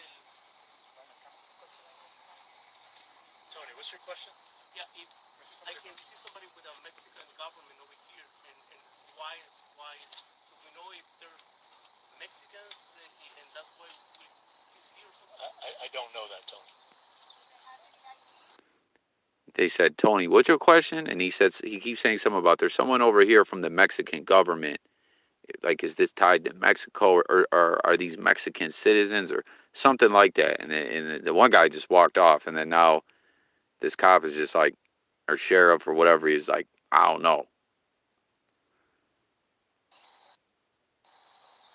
Tony, what's your question? Yeah, if I can see somebody with a Mexican government over here, and why we know if they're Mexicans, and that's why he's here or something? I don't know that, Tony. They said, Tony, what's your question? And he keeps saying something about there's someone over here from the Mexican government. Like, is this tied to Mexico, or are these Mexican citizens or something like that? And the one guy just walked off, and then now this cop is just like, or sheriff or whatever, he's like, I don't know.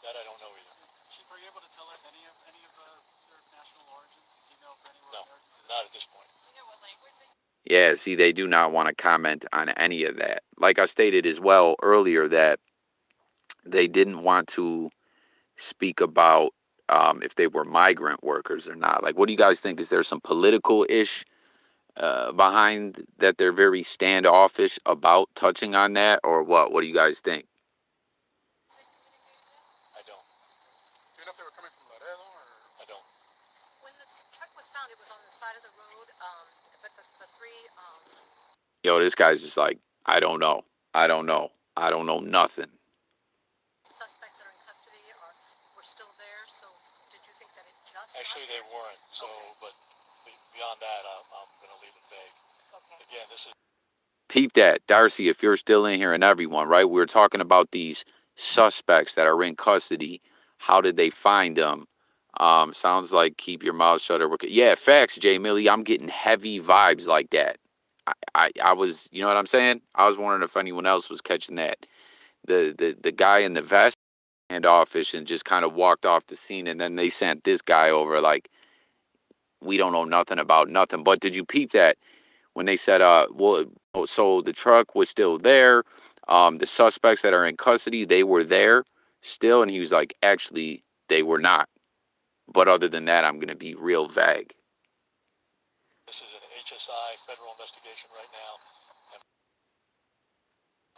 That I don't know either. Chief, are you able to tell us any of their national origins? Do you know if anyone? No, not at this point. Yeah, see, they do not want to comment on any of that. Like I stated as well earlier, that they didn't want to speak about if they were migrant workers or not. Like, what do you guys think? Is there some political ish behind that? They're very standoffish about touching on that, or what? What do you guys think? I don't. Do you know if they were coming from Laredo or? I don't. When the truck was found, it was on the side of the road, but the three Yo, this guy's just like, I don't know. I don't know. I don't know nothing. suspects that are in custody were still there, so did you think that it just... Actually, they weren't, so, but beyond that, I'm going to leave it vague. Okay. Again, this is... Peep that, Darcy, if you're still in here, and everyone, right? We're talking about these suspects that are in custody. How did they find them? Sounds like keep your mouth shut. Yeah, facts, Jay Millie. I'm getting heavy vibes like that. I was, you know what I'm saying? I was wondering if anyone else was catching that. The guy in the vest and office and just kind of walked off the scene, and then they sent this guy over like, we don't know nothing about nothing. But did you peep that when they said, well, so the truck was still there, the suspects that are in custody, they were there still, and he was like, actually, they were not. But other than that, I'm gonna be real vague. This is an HSI federal investigation right now.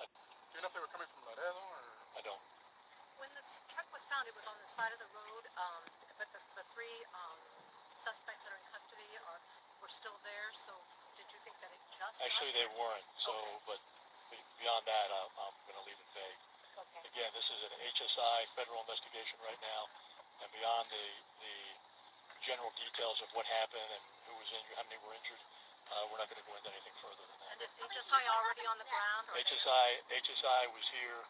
Do you know if they were coming from Laredo or? I don't. When the truck was found, it was on the side of the road, but the three suspects that are in custody were still there, so did you think that it just... Actually, they weren't, so, okay. But beyond that, I'm going to leave it vague. Okay. Again, this is an HSI federal investigation right now, and beyond the general details of what happened and who was injured, how many were injured, we're not going to go into anything further than that. And is HSI already on the ground? Or HSI was here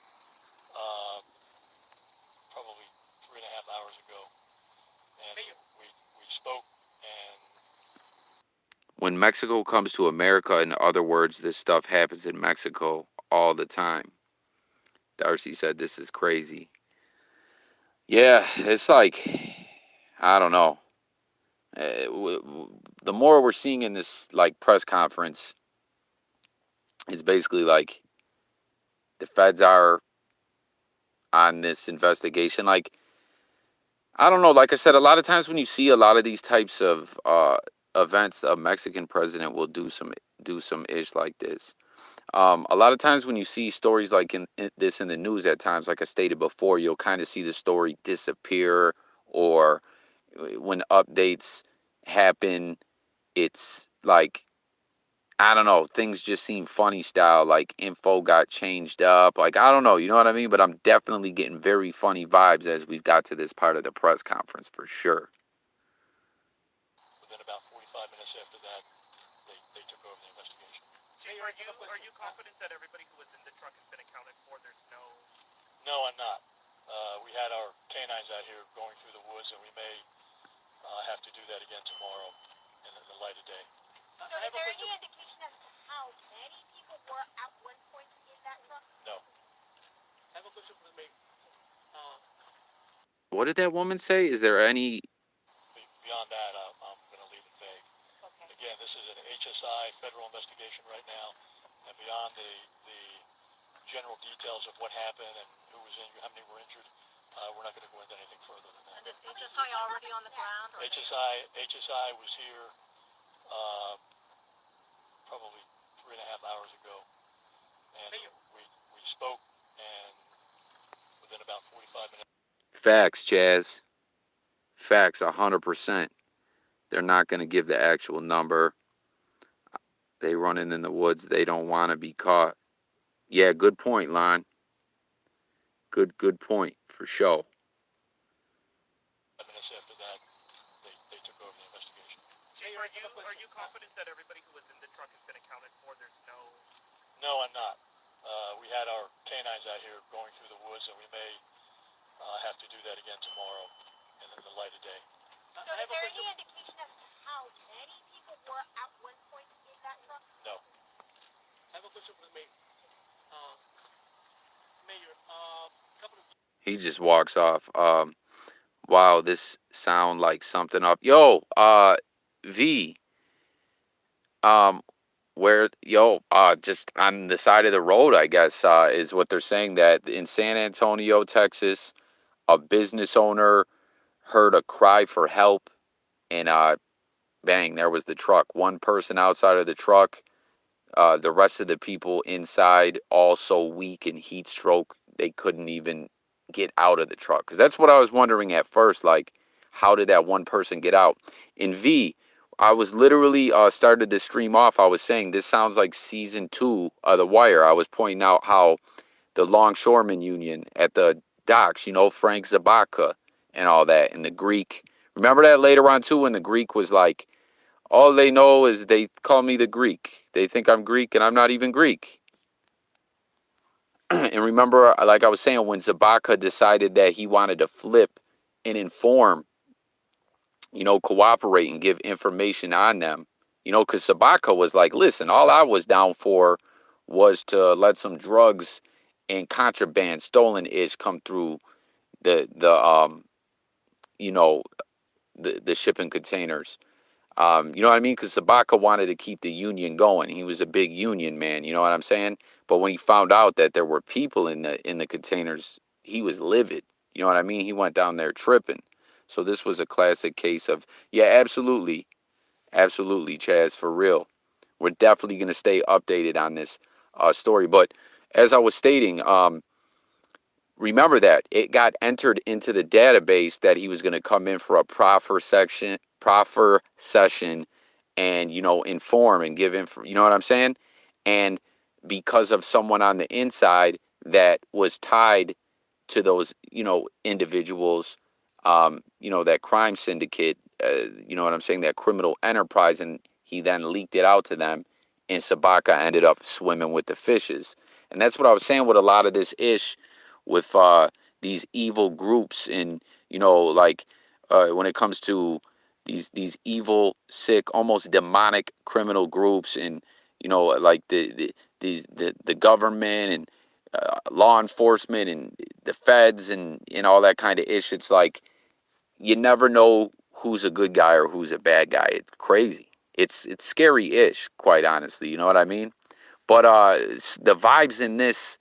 probably 3.5 hours ago, and we spoke. And when Mexico comes to America, in other words, this stuff happens in Mexico all the time. Darcy said, this is crazy. Yeah, it's like, I don't know. The more we're seeing in this like press conference, it's basically like the feds are on this investigation. Like, I don't know. Like I said, a lot of times when you see a lot of these types of events, a Mexican president will do some ish like this. A lot of times when you see stories like this in the news, at times, like I stated before, you'll kind of see the story disappear, or when updates happen, it's like, I don't know, things just seem funny style, like info got changed up. Like, I don't know, you know what I mean? But I'm definitely getting very funny vibes as we've got to this part of the press conference for sure. Within about 45 minutes after that, they took over the investigation. Jay, are you confident that everybody who was in the truck has been accounted for? There's no... No, I'm not. We had our canines out here going through the woods, and we may have to do that again tomorrow in the light of day. So is there any indication as to how many people were at one point in that truck? No. I have a question for the mayor. What did that woman say? Is there any... Beyond that, I'm going to leave it vague. Okay. Again, this is an HSI federal investigation right now, and beyond the general details of what happened and who was injured, how many were injured, we're not going to go into anything further than that. And is HSI already on the ground? Or HSI was here probably 3.5 hours ago, and we spoke, and within about 45 minutes. Facts, Chaz. Facts, 100%. They're not going to give the actual number. They running in the woods. They don't want to be caught. Yeah, good point, Lon. Good point, for sure. 5 minutes after that, they took over the investigation. Jay, are you confident that everybody who was in the truck has been accounted for? There's no... No, I'm not. We had our canines out here going through the woods, and we may have to do that again tomorrow in the light of day. So is there any indication as to how many people were at one point in that truck? No. I have a question for the mayor. Mayor, He just walks off. Wow, this sound like something up. Yo, V, where just on the side of the road, I guess, is what they're saying, that in San Antonio, Texas, a business owner heard a cry for help, and bang, there was the truck. One person outside of the truck, the rest of the people inside, all so weak and heat stroke, they couldn't even get out of the truck. Because that's what I was wondering at first. Like, how did that one person get out? In V, I was literally started the stream off. I was saying this sounds like season 2 of The Wire. I was pointing out how the longshoremen union at the docks, Frank Zabaka and all that, and the Greek. Remember that later on too, when the Greek was like, all they know is they call me the Greek. They think I'm Greek and I'm not even Greek. And remember, like I was saying, when Zabaka decided that he wanted to flip and inform, cooperate and give information on them, because Sabaka was like, listen, all I was down for was to let some drugs and contraband, stolen ish, come through the you know, the shipping containers. You know what I mean? Because Sabaka wanted to keep the union going. He was a big union man. You know what I'm saying? But when he found out that there were people in the containers, he was livid. You know what I mean? He went down there tripping. So this was a classic case of, yeah, absolutely, absolutely, Chaz, for real. We're definitely gonna stay updated on this story. But as I was stating, remember that it got entered into the database that he was going to come in for a proffer session, and inform and give info. You know what I'm saying? And because of someone on the inside that was tied to those individuals, that crime syndicate, you know what I'm saying, that criminal enterprise, and he then leaked it out to them, and Sabaka ended up swimming with the fishes. And that's what I was saying with a lot of this ish with these evil groups, and like when it comes to these evil, sick, almost demonic criminal groups, and like the government, and law enforcement, and the feds, and all that kind of ish. It's like you never know who's a good guy or who's a bad guy. It's crazy. It's scary-ish, quite honestly. You know what I mean? But the vibes in this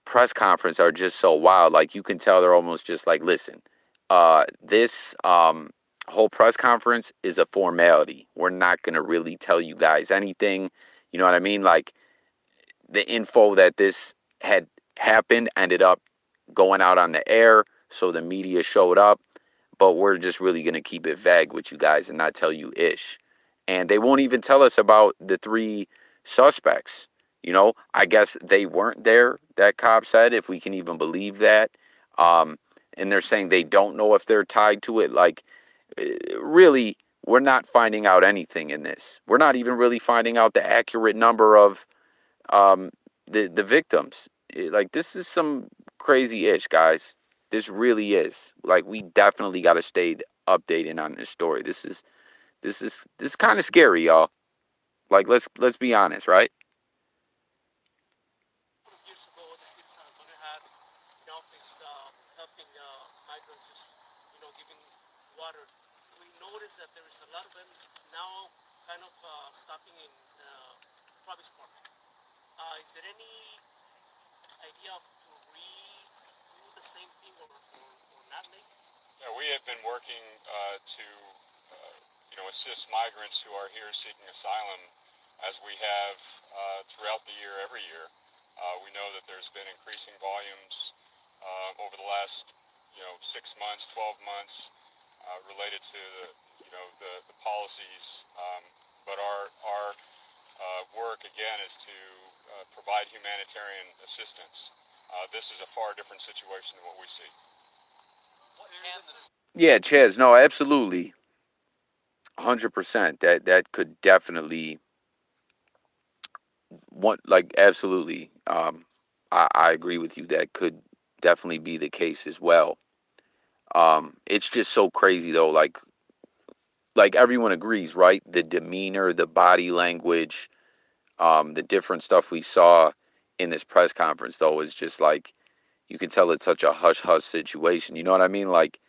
press conference are just so wild. Like, you can tell they're almost just like, listen, this whole press conference is a formality. We're not gonna really tell you guys anything. You know what I mean? Like, the info that this had happened ended up going out on the air, so the media showed up. But we're just really gonna keep it vague with you guys and not tell you ish. And they won't even tell us about the 3 suspects. I guess they weren't there, that cop said, if we can even believe that. And they're saying they don't know if they're tied to it. Like, really, we're not finding out anything in this. We're not even really finding out the accurate number of the victims. Like, this is some crazy ish, guys. This really is. Like, we definitely got to stay updated on this story. This is kind of scary, y'all. Like, let's be honest, right? Years ago, the city of San Antonio had an office helping migrants, just giving water. We noticed that there is a lot of them now, kind of stopping in Travis Park. Is there any idea of to redo the same thing, or not, maybe? Yeah, we have been working to assist migrants who are here seeking asylum, as we have throughout the year, every year. We know that there's been increasing volumes over the last 6 months, 12 months, related to the policies. But our work again is to provide humanitarian assistance. This is a far different situation than what we see. Yeah, Chaz. No, absolutely, 100%. That could definitely absolutely. I agree with you. That could definitely be the case as well. It's just so crazy though. Like everyone agrees, right? The demeanor, the body language, the different stuff we saw in this press conference though is just like, you can tell it's such a hush hush situation. You know what I mean? Like,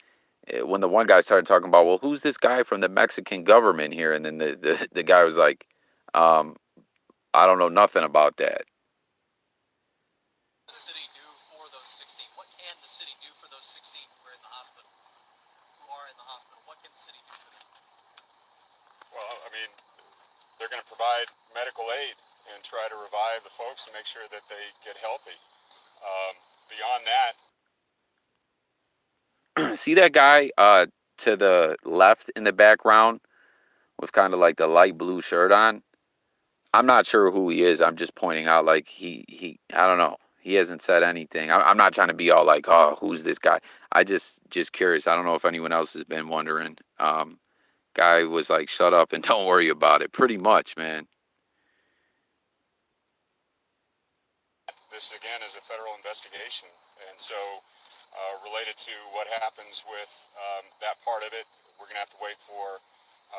when the one guy started talking about, well, who's this guy from the Mexican government here? And then the guy was like, I don't know nothing about that. The city do for those 16? What can the city do for those 16 who are in the hospital? What can the city do for them? Well, I mean, they're going to provide medical aid and try to revive the folks and make sure that they get healthy. Beyond that, See that guy to the left in the background with kind of like the light blue shirt on? I'm not sure who he is. I'm just pointing out, like, he I don't know. He hasn't said anything. I'm not trying to be all like, oh, who's this guy? I just curious. I don't know if anyone else has been wondering. Guy was like, shut up and don't worry about it. Pretty much, man. this again is a federal investigation, and so related to what happens with that part of it, we're going to have to wait for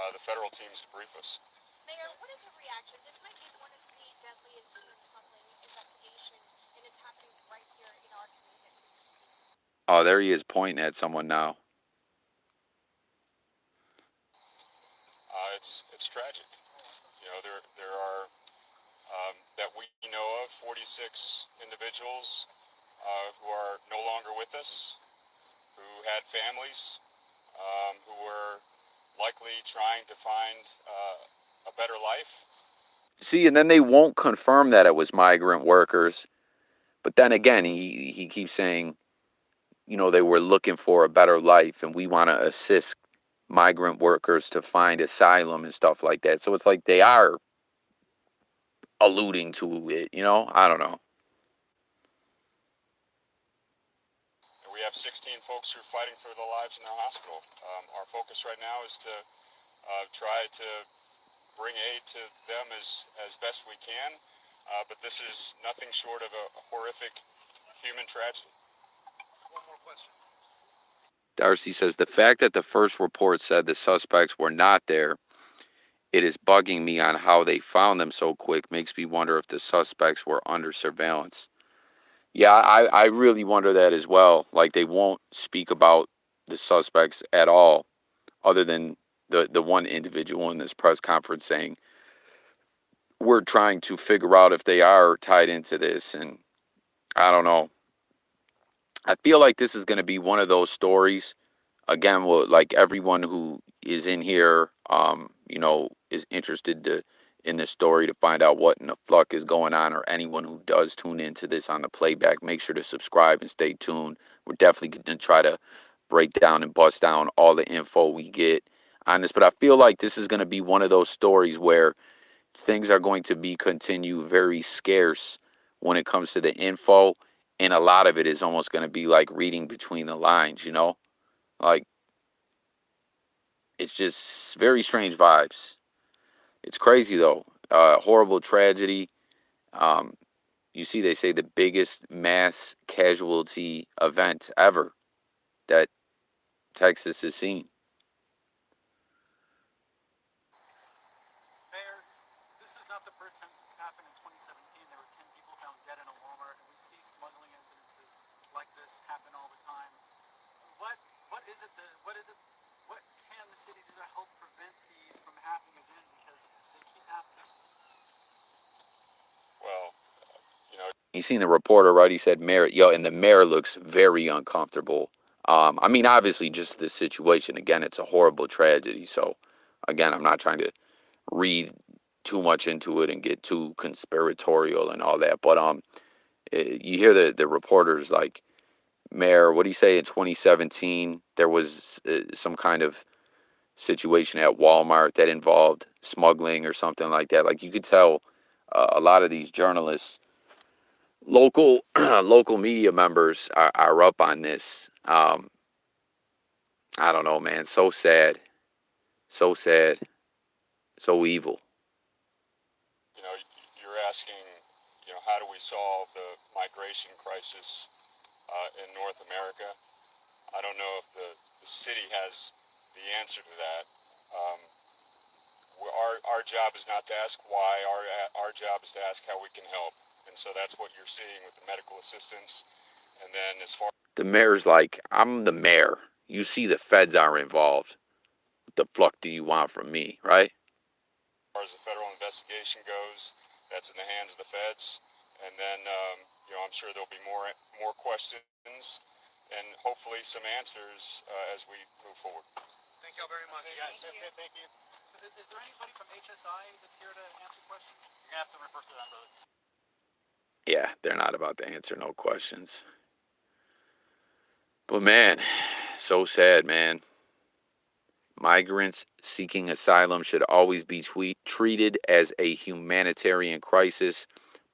the federal teams to brief us. Mayor, what is your reaction? This might be one of the deadliest human smuggling investigations, and it's happening right here in our community. Oh, there he is pointing at someone now. It's tragic. You know, there are that we know of 46 individuals who are no longer with us, who had families, who were likely trying to find a better life. See, and then they won't confirm that it was migrant workers. But then again, he keeps saying, you know, they were looking for a better life and we want to assist migrant workers to find asylum and stuff like that. So it's like they are alluding to it, you know? I don't know. We have 16 folks who are fighting for their lives in the hospital. Our focus right now is to try to bring aid to them as best we can. But this is nothing short of a horrific human tragedy. One more question. Darcy says the fact that the first report said the suspects were not there, it is bugging me on how they found them so quick. Makes me wonder if the suspects were under surveillance. Yeah, I really wonder that as well. Like, they won't speak about the suspects at all, other than the one individual in this press conference saying, we're trying to figure out if they are tied into this. And I don't know. I feel like this is going to be one of those stories. Again, well, like everyone who is in here, you know, is interested in this story to find out what in the fuck is going on, or anyone who does tune into this on the playback, make sure to subscribe and stay tuned. We're definitely going to try to break down and bust down all the info we get on this. But I feel like this is going to be one of those stories where things are going to be continue very scarce when it comes to the info, and a lot of it is almost going to be like reading between the lines, you know? Like, it's just very strange vibes. It's crazy though. Horrible tragedy. Um, you see, they say the biggest mass casualty event ever that Texas has seen. Mayor, this is not the first time this has happened. In 2017, there were 10 people found dead in a Walmart, and we see smuggling incidences like this happen all the time. What can the city do to help prevent these from happening again, because they keep happening? Well, you know, You seen the reporter, right? He said, "Mayor, yo," and the mayor looks very uncomfortable. I mean, obviously, just this situation. Again, it's a horrible tragedy. So, again, I'm not trying to read too much into it and get too conspiratorial and all that. But you hear the reporters like, Mayor, what do you say? In 2017, there was some kind of situation at Walmart that involved smuggling or something like that. Like, you could tell a lot of these journalists, local local media members are up on this. I don't know, man. So sad, so sad, so evil. you know, you're asking, you know, how do we solve the migration crisis in North America? I don't know if the city has the answer to that. Our job is not to ask why. Our job is to ask how we can help, and so that's what you're seeing with the medical assistance. And then as far The mayor's like, I'm the mayor. You see, the feds are involved. What the fuck do you want from me, right? far as the federal investigation goes, that's in the hands of the feds. And then, I'm sure there'll be more questions and hopefully some answers as we move forward. Thank you all very much. Yes, that's it. Thank you. So is there anybody from HSI that's here to answer questions? You're going to have to refer to them, brother. Yeah, they're not about to answer no questions. But man, so sad, man. Migrants seeking asylum should always be treated as a humanitarian crisis,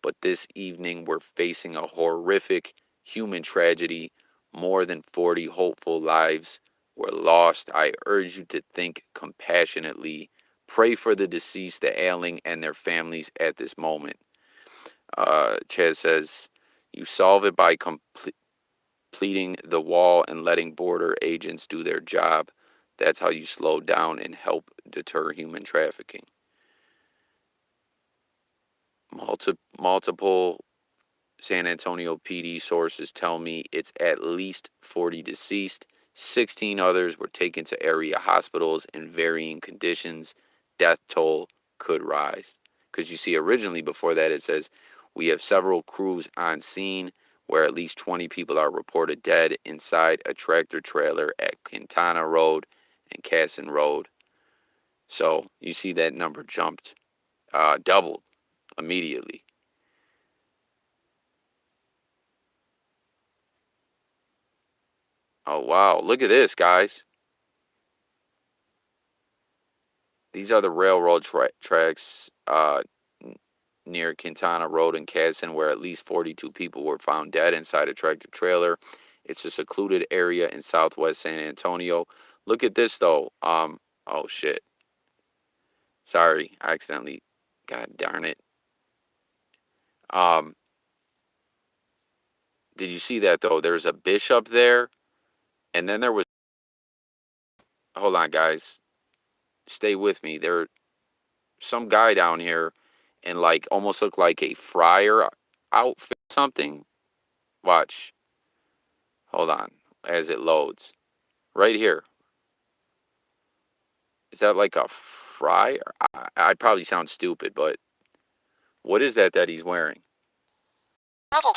but this evening we're facing a horrific human tragedy. More than 40 hopeful lives were lost. I urge you to think compassionately. Pray for the deceased, the ailing, and their families at this moment. Chaz says, you solve it by completing the wall and letting border agents do their job. That's how you slow down and help deter human trafficking. Multiple San Antonio PD sources tell me it's at least 40 deceased. 16 others were taken to area hospitals in varying conditions. Death toll could rise. Because you see, originally before that, it says we have several crews on scene where at least 20 people are reported dead inside a tractor trailer at Quintana Road and Casson Road. So you see that number jumped, doubled immediately. Oh, wow. Look at this, guys. These are the railroad tracks near Quintana Road and Casson, where at least 42 people were found dead inside a tractor trailer. It's a secluded area in southwest San Antonio. Look at this, though. Oh, shit. Sorry, I accidentally. God darn it. Did you see that, though? There's a bishop there, and then there was. Hold on, guys. Stay with me. There's some guy down here and like almost looked like a friar outfit something. Watch. Hold on as it loads. Right here. Is that like a friar? I probably sound stupid, but what is that he's wearing? Travel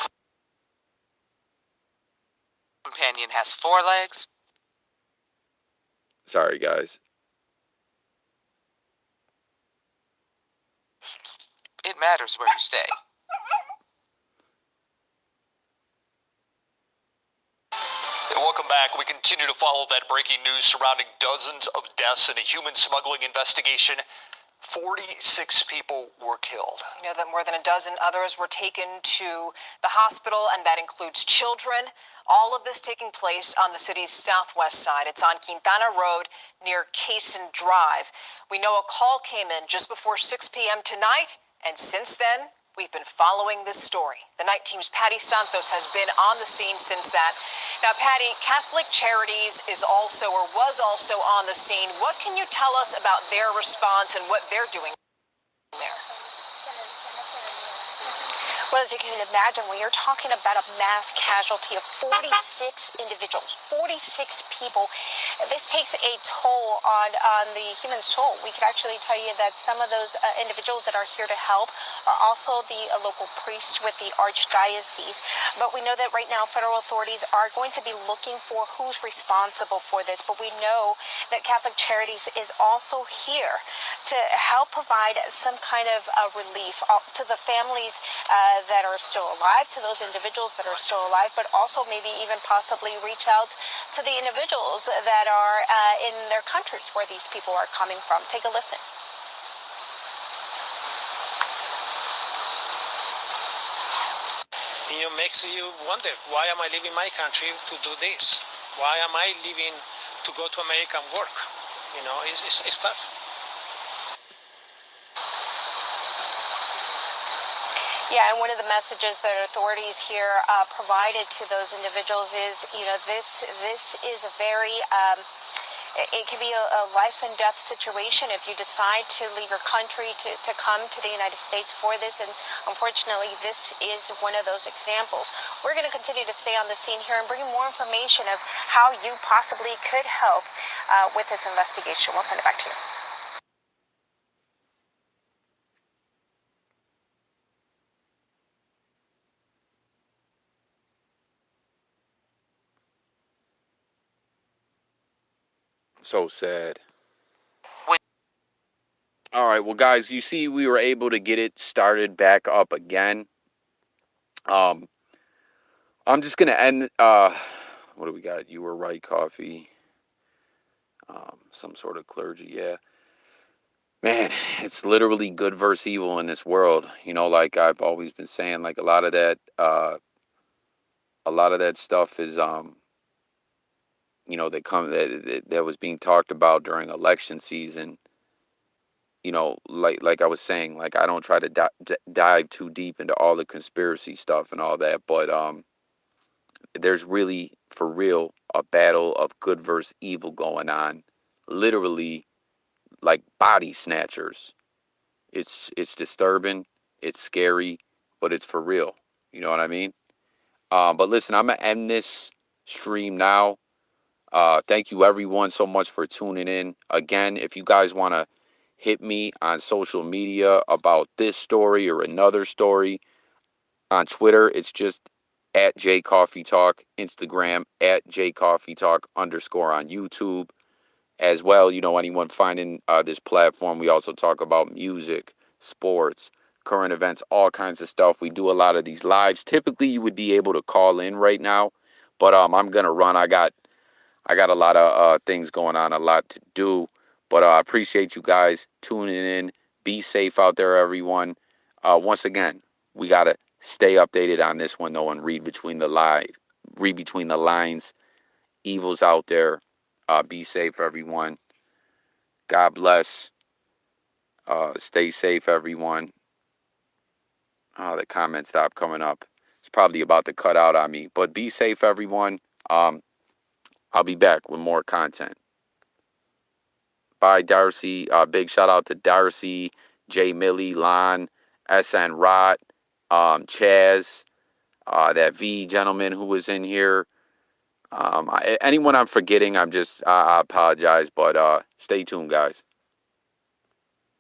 companion has 4 legs. Sorry, guys. It matters where you stay. And welcome back. We continue to follow that breaking news surrounding dozens of deaths in a human smuggling investigation. 46 people were killed. You know that more than a dozen others were taken to the hospital, and that includes children. All of this taking place on the city's southwest side. It's on Quintana Road near Cason Drive. We know a call came in just before 6 p.m. tonight, and since then, we've been following this story. The night team's Patty Santos has been on the scene since that. Now, Patty, Catholic Charities is also or was also on the scene. What can you tell us about their response and what they're doing there? Well, as you can imagine, when you're talking about a mass casualty of 46 individuals, 46 people, this takes a toll on the human soul. We could actually tell you that some of those individuals that are here to help are also the local priests with the archdiocese. But we know that right now federal authorities are going to be looking for who's responsible for this. But we know that Catholic Charities is also here to help provide some kind of relief to the families that are still alive, to those individuals that are still alive, but also maybe even possibly reach out to the individuals that are in their countries where these people are coming from. Take a listen. Makes you wonder, why am I leaving my country to do this? Why am I leaving to go to America and work? It's tough. Yeah, and one of the messages that authorities here provided to those individuals is, this is a very, it can be a life and death situation if you decide to leave your country to come to the United States for this. And unfortunately, this is one of those examples. We're going to continue to stay on the scene here and bring you more information of how you possibly could help with this investigation. We'll send it back to you. So sad. All right, well, guys, you see, we were able to get it started back up again. I'm just gonna end. What do we got? You were right, coffee. Some sort of clergy, yeah. Man, it's literally good versus evil in this world. You know, like I've always been saying, like a lot of that stuff is, you know, that was being talked about during election season. You know, like I was saying, like I don't try to dive too deep into all the conspiracy stuff and all that, but there's really, for real, a battle of good versus evil going on. Literally, like body snatchers. It's disturbing, it's scary, but it's for real. You know what I mean? But listen, I'm gonna end this stream now. Thank you everyone so much for tuning in. Again, if you guys want to hit me on social media about this story or another story, on Twitter, it's just at JayCoffeeTalk, Instagram at JayCoffeeTalk _ on YouTube as well. You know, anyone finding this platform, we also talk about music, sports, current events, all kinds of stuff. We do a lot of these lives. Typically, you would be able to call in right now, but I'm gonna run. I got a lot of things going on, a lot to do. But I appreciate you guys tuning in. Be safe out there, everyone. Once again, we gotta stay updated on this one though, and read between the lines. Evil's out there. Be safe, everyone. God bless. Stay safe, everyone. The comments stop coming up. It's probably about to cut out on me. But be safe, everyone. I'll be back with more content. Bye, Darcy. Big shout out to Darcy, J. Millie, Lon, SN Rot, Chaz, that V gentleman who was in here. Anyone I'm forgetting, I apologize, but stay tuned, guys.